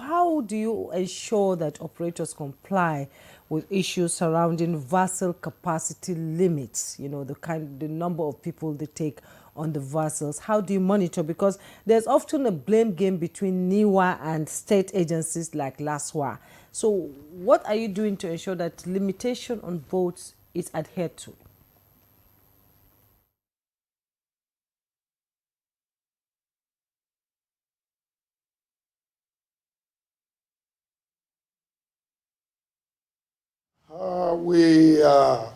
how do you ensure that operators comply with issues surrounding vessel capacity limits? The number of people they take on the vessels. How do you monitor? Because there's often a blame game between NIWA and state agencies like LASWA. So what are you doing to ensure that limitation on boats is adhered to? We are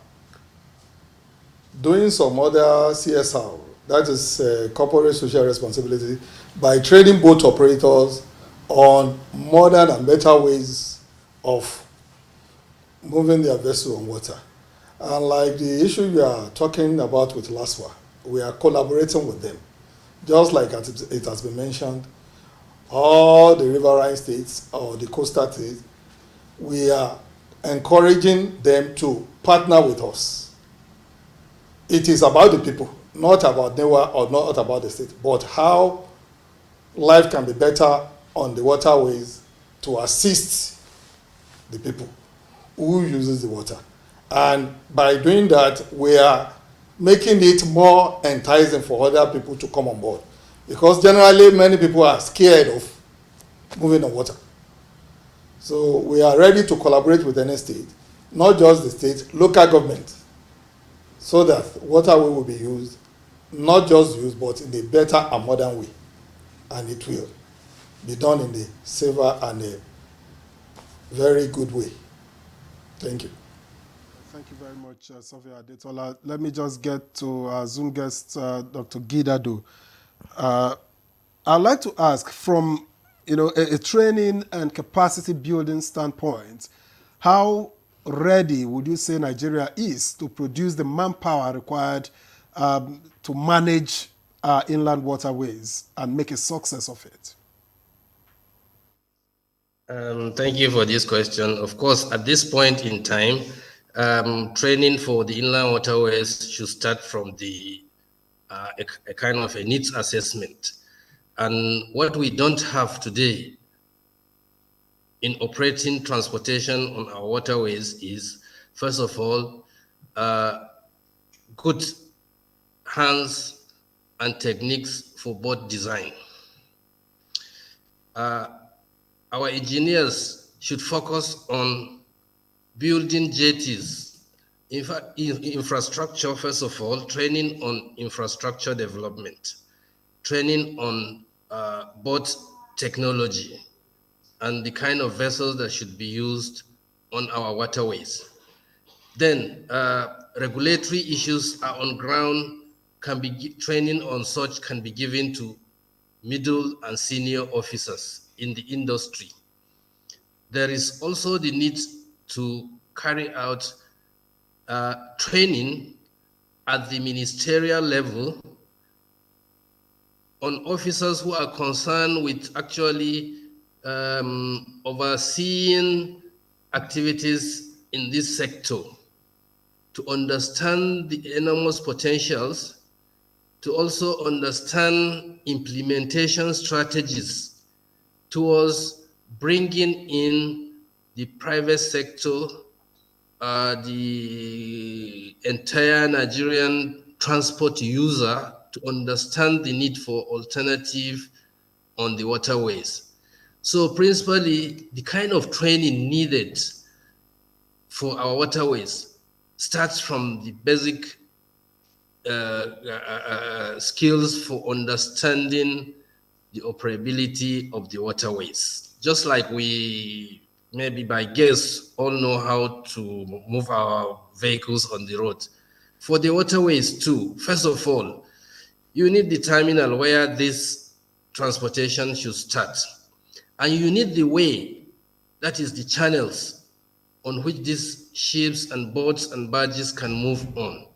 doing some other CSR, that is corporate social responsibility, by training boat operators on modern and better ways of moving their vessel on water. And like the issue you are talking about with LASWA, we are collaborating with them. Just like it has been mentioned, all the riverine states or the coastal states, we are encouraging them to partner with us. It is about the people, not about NIWA or not about the state, but how life can be better on the waterways to assist the people who uses the water. And by doing that, we are making it more enticing for other people to come on board. Because generally, many people are scared of moving on water. So we are ready to collaborate with any state, not just the state, local government, so that waterway will be used, not just used, but in a better and modern way. And it will be done in a safer and a very good way. Thank you. Thank you very much, Sylvia Adetola. Let me just get to our Zoom guest, Dr. Gidado. I'd like to ask, from a training and capacity building standpoint, how ready would you say Nigeria is to produce the manpower required to manage our inland waterways and make a success of it? Thank you for this question. Of course, at this point in time, training for the inland waterways should start from a kind of a needs assessment. And what we don't have today in operating transportation on our waterways is, first of all, good hands and techniques for boat design. Our engineers should focus on building jetties. In fact, infrastructure, first of all, training on infrastructure development, training on boat technology, and the kind of vessels that should be used on our waterways. Then regulatory issues are on ground, training on such can be given to middle and senior officers in the industry. There is also the need to carry out training at the ministerial level on officers who are concerned with actually overseeing activities in this sector to understand the enormous potentials, to also understand implementation strategies towards bringing in the private sector, the entire Nigerian transport user to understand the need for alternative on the waterways. So principally, the kind of training needed for our waterways starts from the basic skills for understanding the operability of the waterways. Just like we, maybe by guess, all know how to move our vehicles on the road. For the waterways too, first of all, you need the terminal where this transportation should start. And you need the way, that is the channels on which these ships and boats and barges can move on.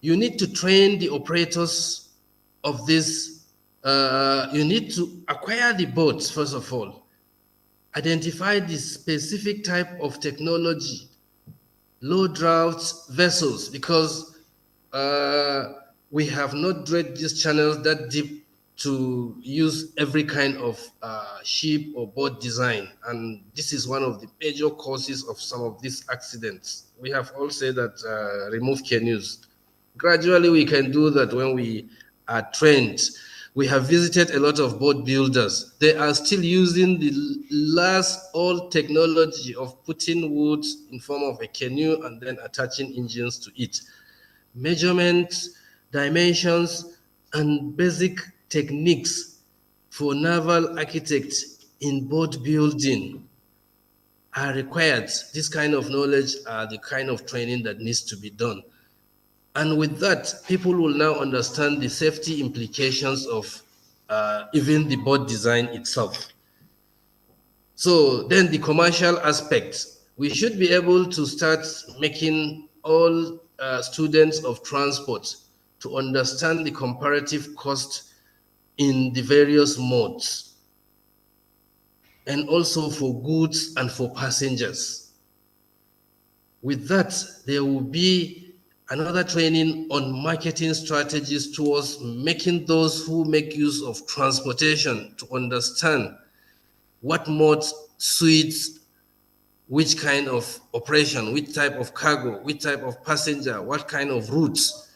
You need to train the operators of this. You need to acquire the boats, first of all. Identify the specific type of technology, low draft vessels, because we have not dredged these channels that deep to use every kind of ship or boat design. And this is one of the major causes of some of these accidents. We have all said that remove canoes. Gradually, we can do that when we are trained. We have visited a lot of boat builders. They are still using the last old technology of putting wood in form of a canoe and then attaching engines to it. Measurements, dimensions, and basic techniques for naval architects in boat building are required. This kind of knowledge are the kind of training that needs to be done. And with that, people will now understand the safety implications of even the boat design itself. So then the commercial aspect, we should be able to start making all students of transport to understand the comparative cost in the various modes, and also for goods and for passengers. With that, there will be another training on marketing strategies towards making those who make use of transportation to understand what mode suits which kind of operation, which type of cargo, which type of passenger, what kind of routes.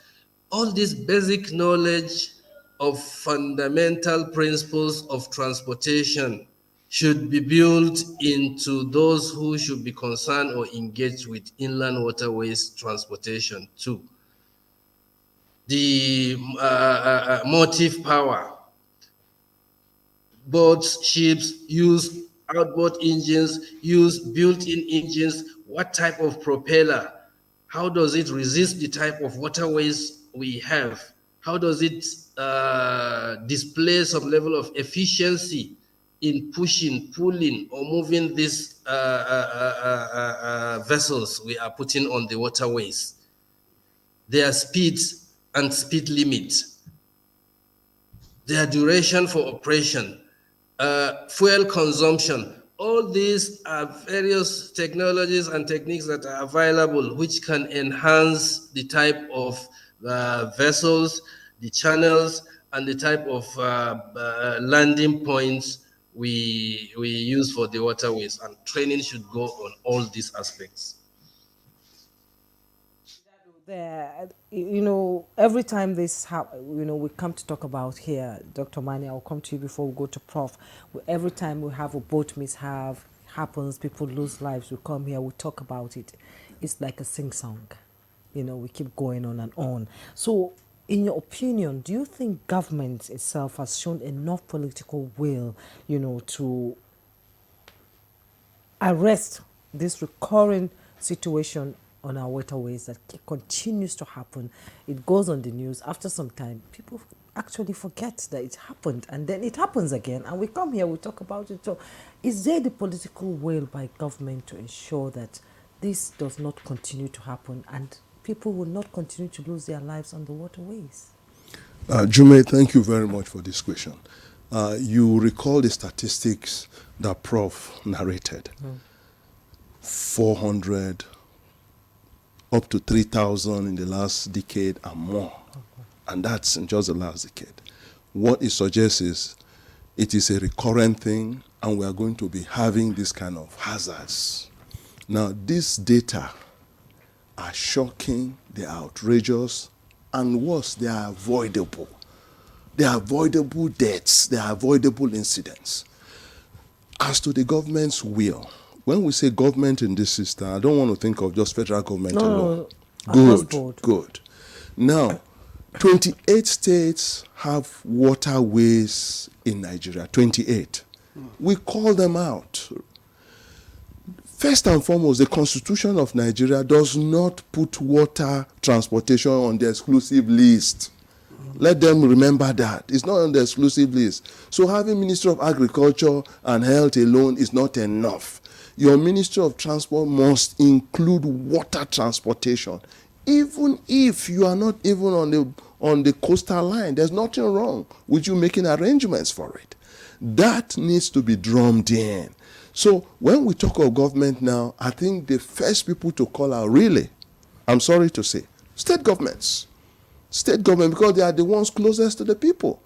All this basic knowledge of fundamental principles of transportation should be built into those who should be concerned or engaged with inland waterways transportation too. The motive power, boats, ships use outboard engines, use built-in engines, what type of propeller, how does it resist the type of waterways we have, how does it display some level of efficiency in pushing, pulling, or moving these vessels we are putting on the waterways, their speeds and speed limit, their duration for operation, fuel consumption. All these are various technologies and techniques that are available which can enhance the type of vessels, the channels, and the type of landing points we use for the waterways. And training should go on all these aspects. Every time this we come to talk about here, Dr. Mani, I'll come to you before we go to Prof. Every time we have a boat mishap happens, people lose lives, we come here, we talk about it. It's like a sing-song. We keep going on and on. So in your opinion, do you think government itself has shown enough political will, to arrest this recurring situation on our waterways that continues to happen? It goes on the news. After some time, people actually forget that it happened, and then it happens again, and we come here, we talk about it. So is there the political will by government to ensure that this does not continue to happen, and people will not continue to lose their lives on the waterways? Jume, thank you very much for this question. You recall the statistics that Prof narrated. 400 up to 3,000 in the last decade and more. And that's in just the last decade. What it suggests is it is a recurrent thing, and we are going to be having this kind of hazards. Now, these data are shocking, they are outrageous, and worse, they are avoidable. They are avoidable deaths, they are avoidable incidents. As to the government's will, when we say government in this system, I don't want to think of just federal government alone. Good. Now, 28 states have waterways in Nigeria, 28. We call them out. First and foremost, the Constitution of Nigeria does not put water transportation on the exclusive list. Let them remember that. It's not on the exclusive list. So having Ministry of Agriculture and Health alone is not enough. Your Ministry of Transport must include water transportation. Even if you are not even on the coastal line, there's nothing wrong with you making arrangements for it. That needs to be drummed in. So when we talk of government now, I think the first people to call out really, I'm sorry to say, state governments. State government, because they are the ones closest to the people.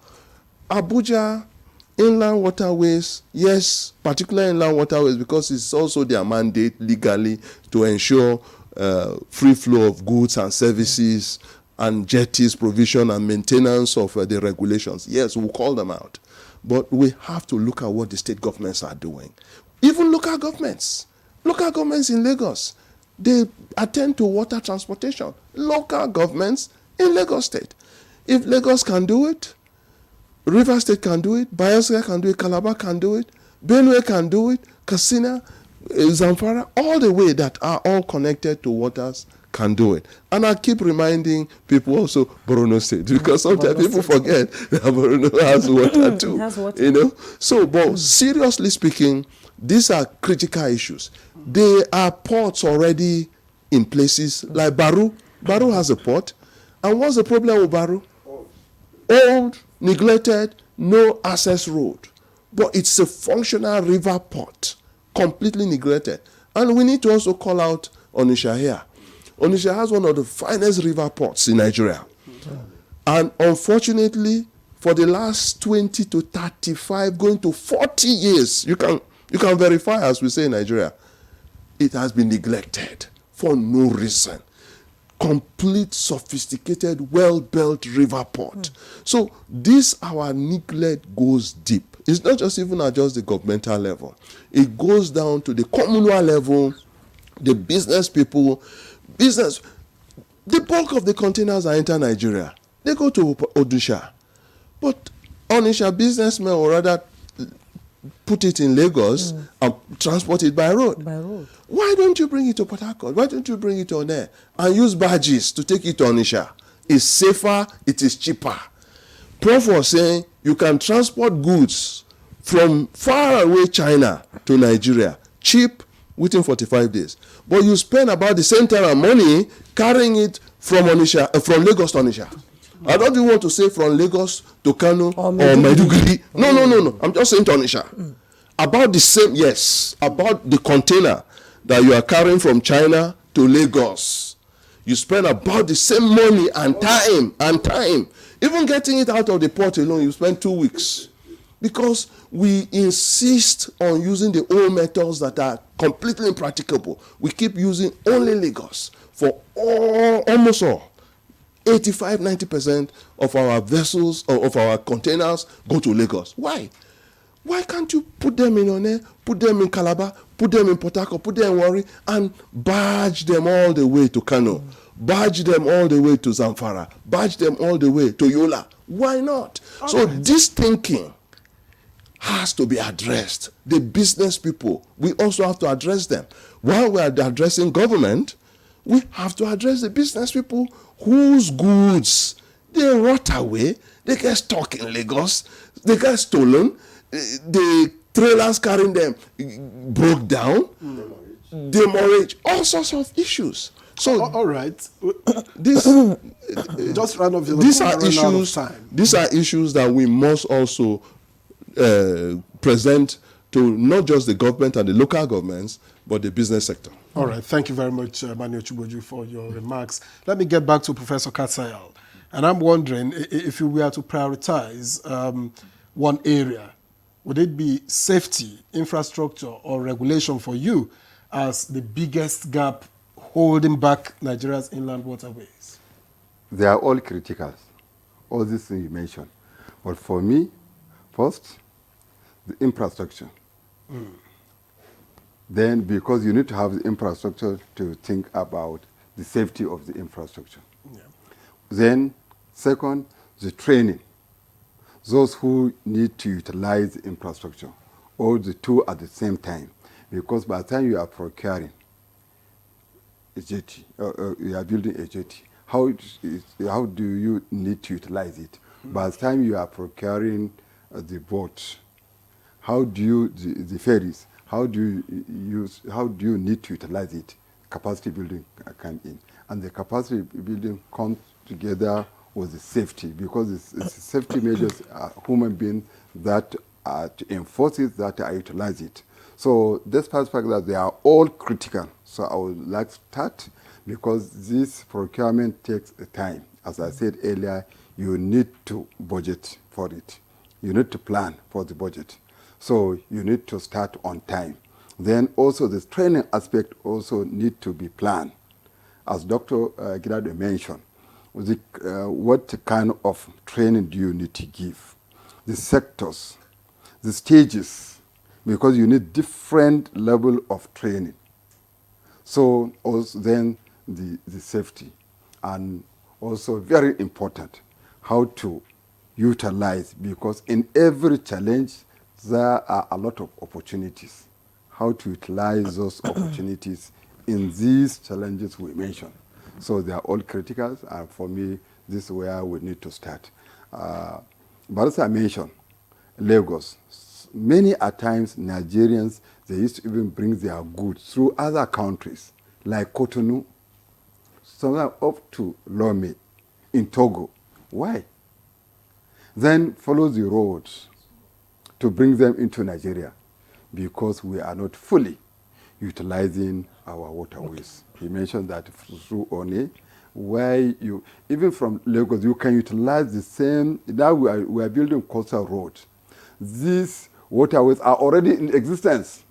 Abuja, inland waterways, yes, particularly inland waterways, because it's also their mandate legally to ensure free flow of goods and services and jetties provision and maintenance of the regulations. Yes, we'll call them out. But we have to look at what the state governments are doing. Even local governments in Lagos, they attend to water transportation. Local governments in Lagos State. If Lagos can do it, River State can do it, Bayelsa can do it, Calabar can do it, Benue can do it, Katsina, Zamfara, all the way that are all connected to waters can do it. And I keep reminding people also Borno State, because sometimes people forget that Borno has water too. Has water. You know? So, but seriously speaking, these are critical issues. There are ports already in places like Baru. Baru has a port. And what's the problem with Baru? Old, neglected, no access road. But it's a functional river port, completely neglected. And we need to also call out Onitsha here. Onitsha has one of the finest river ports in Nigeria. And unfortunately, for the last 20 to 35, going to 40 years, you can verify, as we say in Nigeria, it has been neglected for no reason. Complete, sophisticated, well-built river port. So this, our neglect goes deep. It's not just even at just the governmental level. It goes down to the communal level, the business people. The bulk of the containers that enter Nigeria, they go to Onitsha. But Onitsha businessmen will rather put it in Lagos and transport it by road. Why don't you bring it to Port Harcourt? Why don't you bring it on air and use barges to take it to Onitsha? It's safer, it is cheaper. Prof was saying you can transport goods from far away China to Nigeria, cheap, within 45 days. But you spend about the same time and money carrying it from Onitsha, from Lagos to Onitsha. I don't even want to say from Lagos to Kano or Maiduguri. No. I'm just saying to Onitsha. About the same, yes, about the container that you are carrying from China to Lagos. You spend about the same money and time. Even getting it out of the port alone, you spend 2 weeks. Because we insist on using the old methods that are completely impracticable. We keep using only Lagos for almost all. 85-90% of our vessels or of our containers go to Lagos. Why? Why can't you put them in One, put them in Calabar, put them in Port Harcourt, put them in Warri, and barge them all the way to Kano, barge them all the way to Zamfara, barge them all the way to Yola? Why not? So this thinking has to be addressed. The business people, we also have to address them. While we are addressing government, we have to address the business people whose goods they rot away, they get stuck in Lagos, they get stolen, the trailers carrying them broke down, demorage, all sorts of issues. So all right. this Just run off. These are issues. These are issues that we must also present to not just the government and the local governments, but the business sector. All right. Thank you very much, Mani Ochuboju, for your remarks. Let me get back to Professor Katsayal. And I'm wondering if you were to prioritize one area, would it be safety, infrastructure, or regulation for you as the biggest gap holding back Nigeria's inland waterways? They are all critical, all these things you mentioned. But for me, first, the infrastructure. Then, because you need to have the infrastructure to think about the safety of the infrastructure. Yeah. Then, second, the training. Those who need to utilize the infrastructure, all the two at the same time. Because by the time you are procuring a jetty, you are building a jetty, how do you need to utilize it? By the time you are procuring the boat, how do you, the ferries, how do you need to utilize it? Capacity building come in. And the capacity building comes together with the safety, because it's safety measures are human beings that are to enforce it, that are utilize it. So despite the fact that they are all critical, so I would like to start, because this procurement takes time. As I said earlier, you need to budget for it. You need to plan for the budget. So you need to start on time. Then also the training aspect also need to be planned. As Dr. Gidado mentioned, what kind of training do you need to give? The sectors, the stages, because you need different level of training. So also then the safety, and also very important, how to utilize, because in every challenge there are a lot of opportunities. How to utilize those opportunities in these challenges we mentioned. So they are all critical, and for me, this is where we need to start. But as I mentioned, Lagos, many a times Nigerians, they used to even bring their goods through other countries, like Cotonou, sometimes up to Lomé in Togo. Why? Then follow the roads to bring them into Nigeria, because we are not fully utilizing our waterways. He mentioned that through One, where you, even from Lagos, you can utilize the same. Now we are building coastal roads. These waterways are already in existence,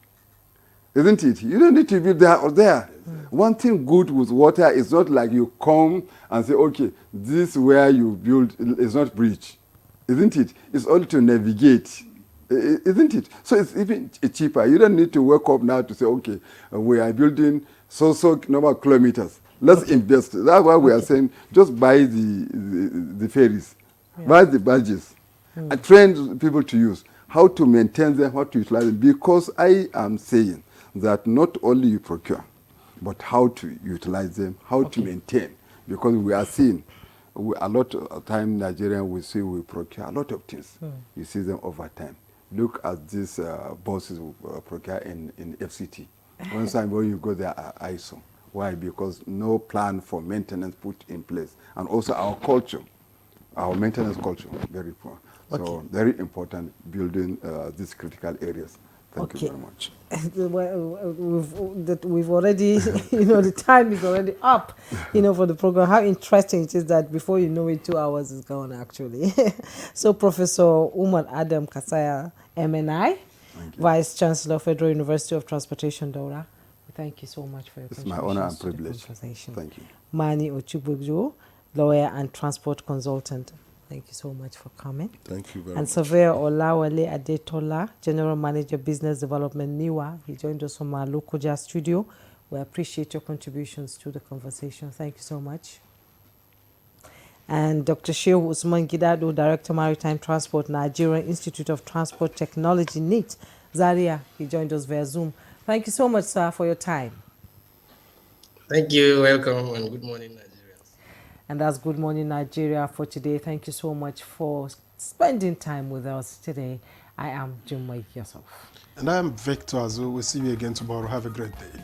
isn't it? You don't need to build there or there. One thing good with water is not like you come and say, okay, this where you build is not bridge, isn't it? It's only to navigate. Isn't it? So it's even cheaper. You don't need to wake up now to say, okay, we are building so number of kilometers. Let's invest. That's why we are saying just buy the ferries, buy the barges, and train people to use, how to maintain them, how to utilize them. Because I am saying that not only you procure, but how to utilize them, how to maintain. Because we are seeing a lot of time Nigerians we see we procure a lot of things. You see them over time. Look at these buses we procure in FCT. One time when you go there are ISO. Why? Because no plan for maintenance put in place. And also our culture, our maintenance culture, very poor. So very important building these critical areas. Thank you very much. We've already, the time is already up, for the program. How interesting it is that before you know it, 2 hours is gone, actually. So Professor Umar Adam Kasaya, MNI, Vice Chancellor, Federal University of Transportation, Daura. Thank you so much for your contribution. It's my honor and privilege. Thank you. Mani Ochuboju, lawyer and transport consultant. Thank you so much for coming. Thank you very much. And Surveyor Olawale Adetola, General Manager, Business Development, NIWA. He joined us from our Lokoja studio. We appreciate your contributions to the conversation. Thank you so much. And Dr. Shehu Usman Gidado, Director, Maritime Transport, Nigerian Institute of Transport Technology, NIT, Zaria. He joined us via Zoom. Thank you so much, sir, for your time. Thank you. Welcome, and good morning, Nigeria. And that's Good Morning Nigeria for today. Thank you so much for spending time with us today. I am Jumai Yusuf. And I am Victor Azu. We'll see you again tomorrow. Have a great day.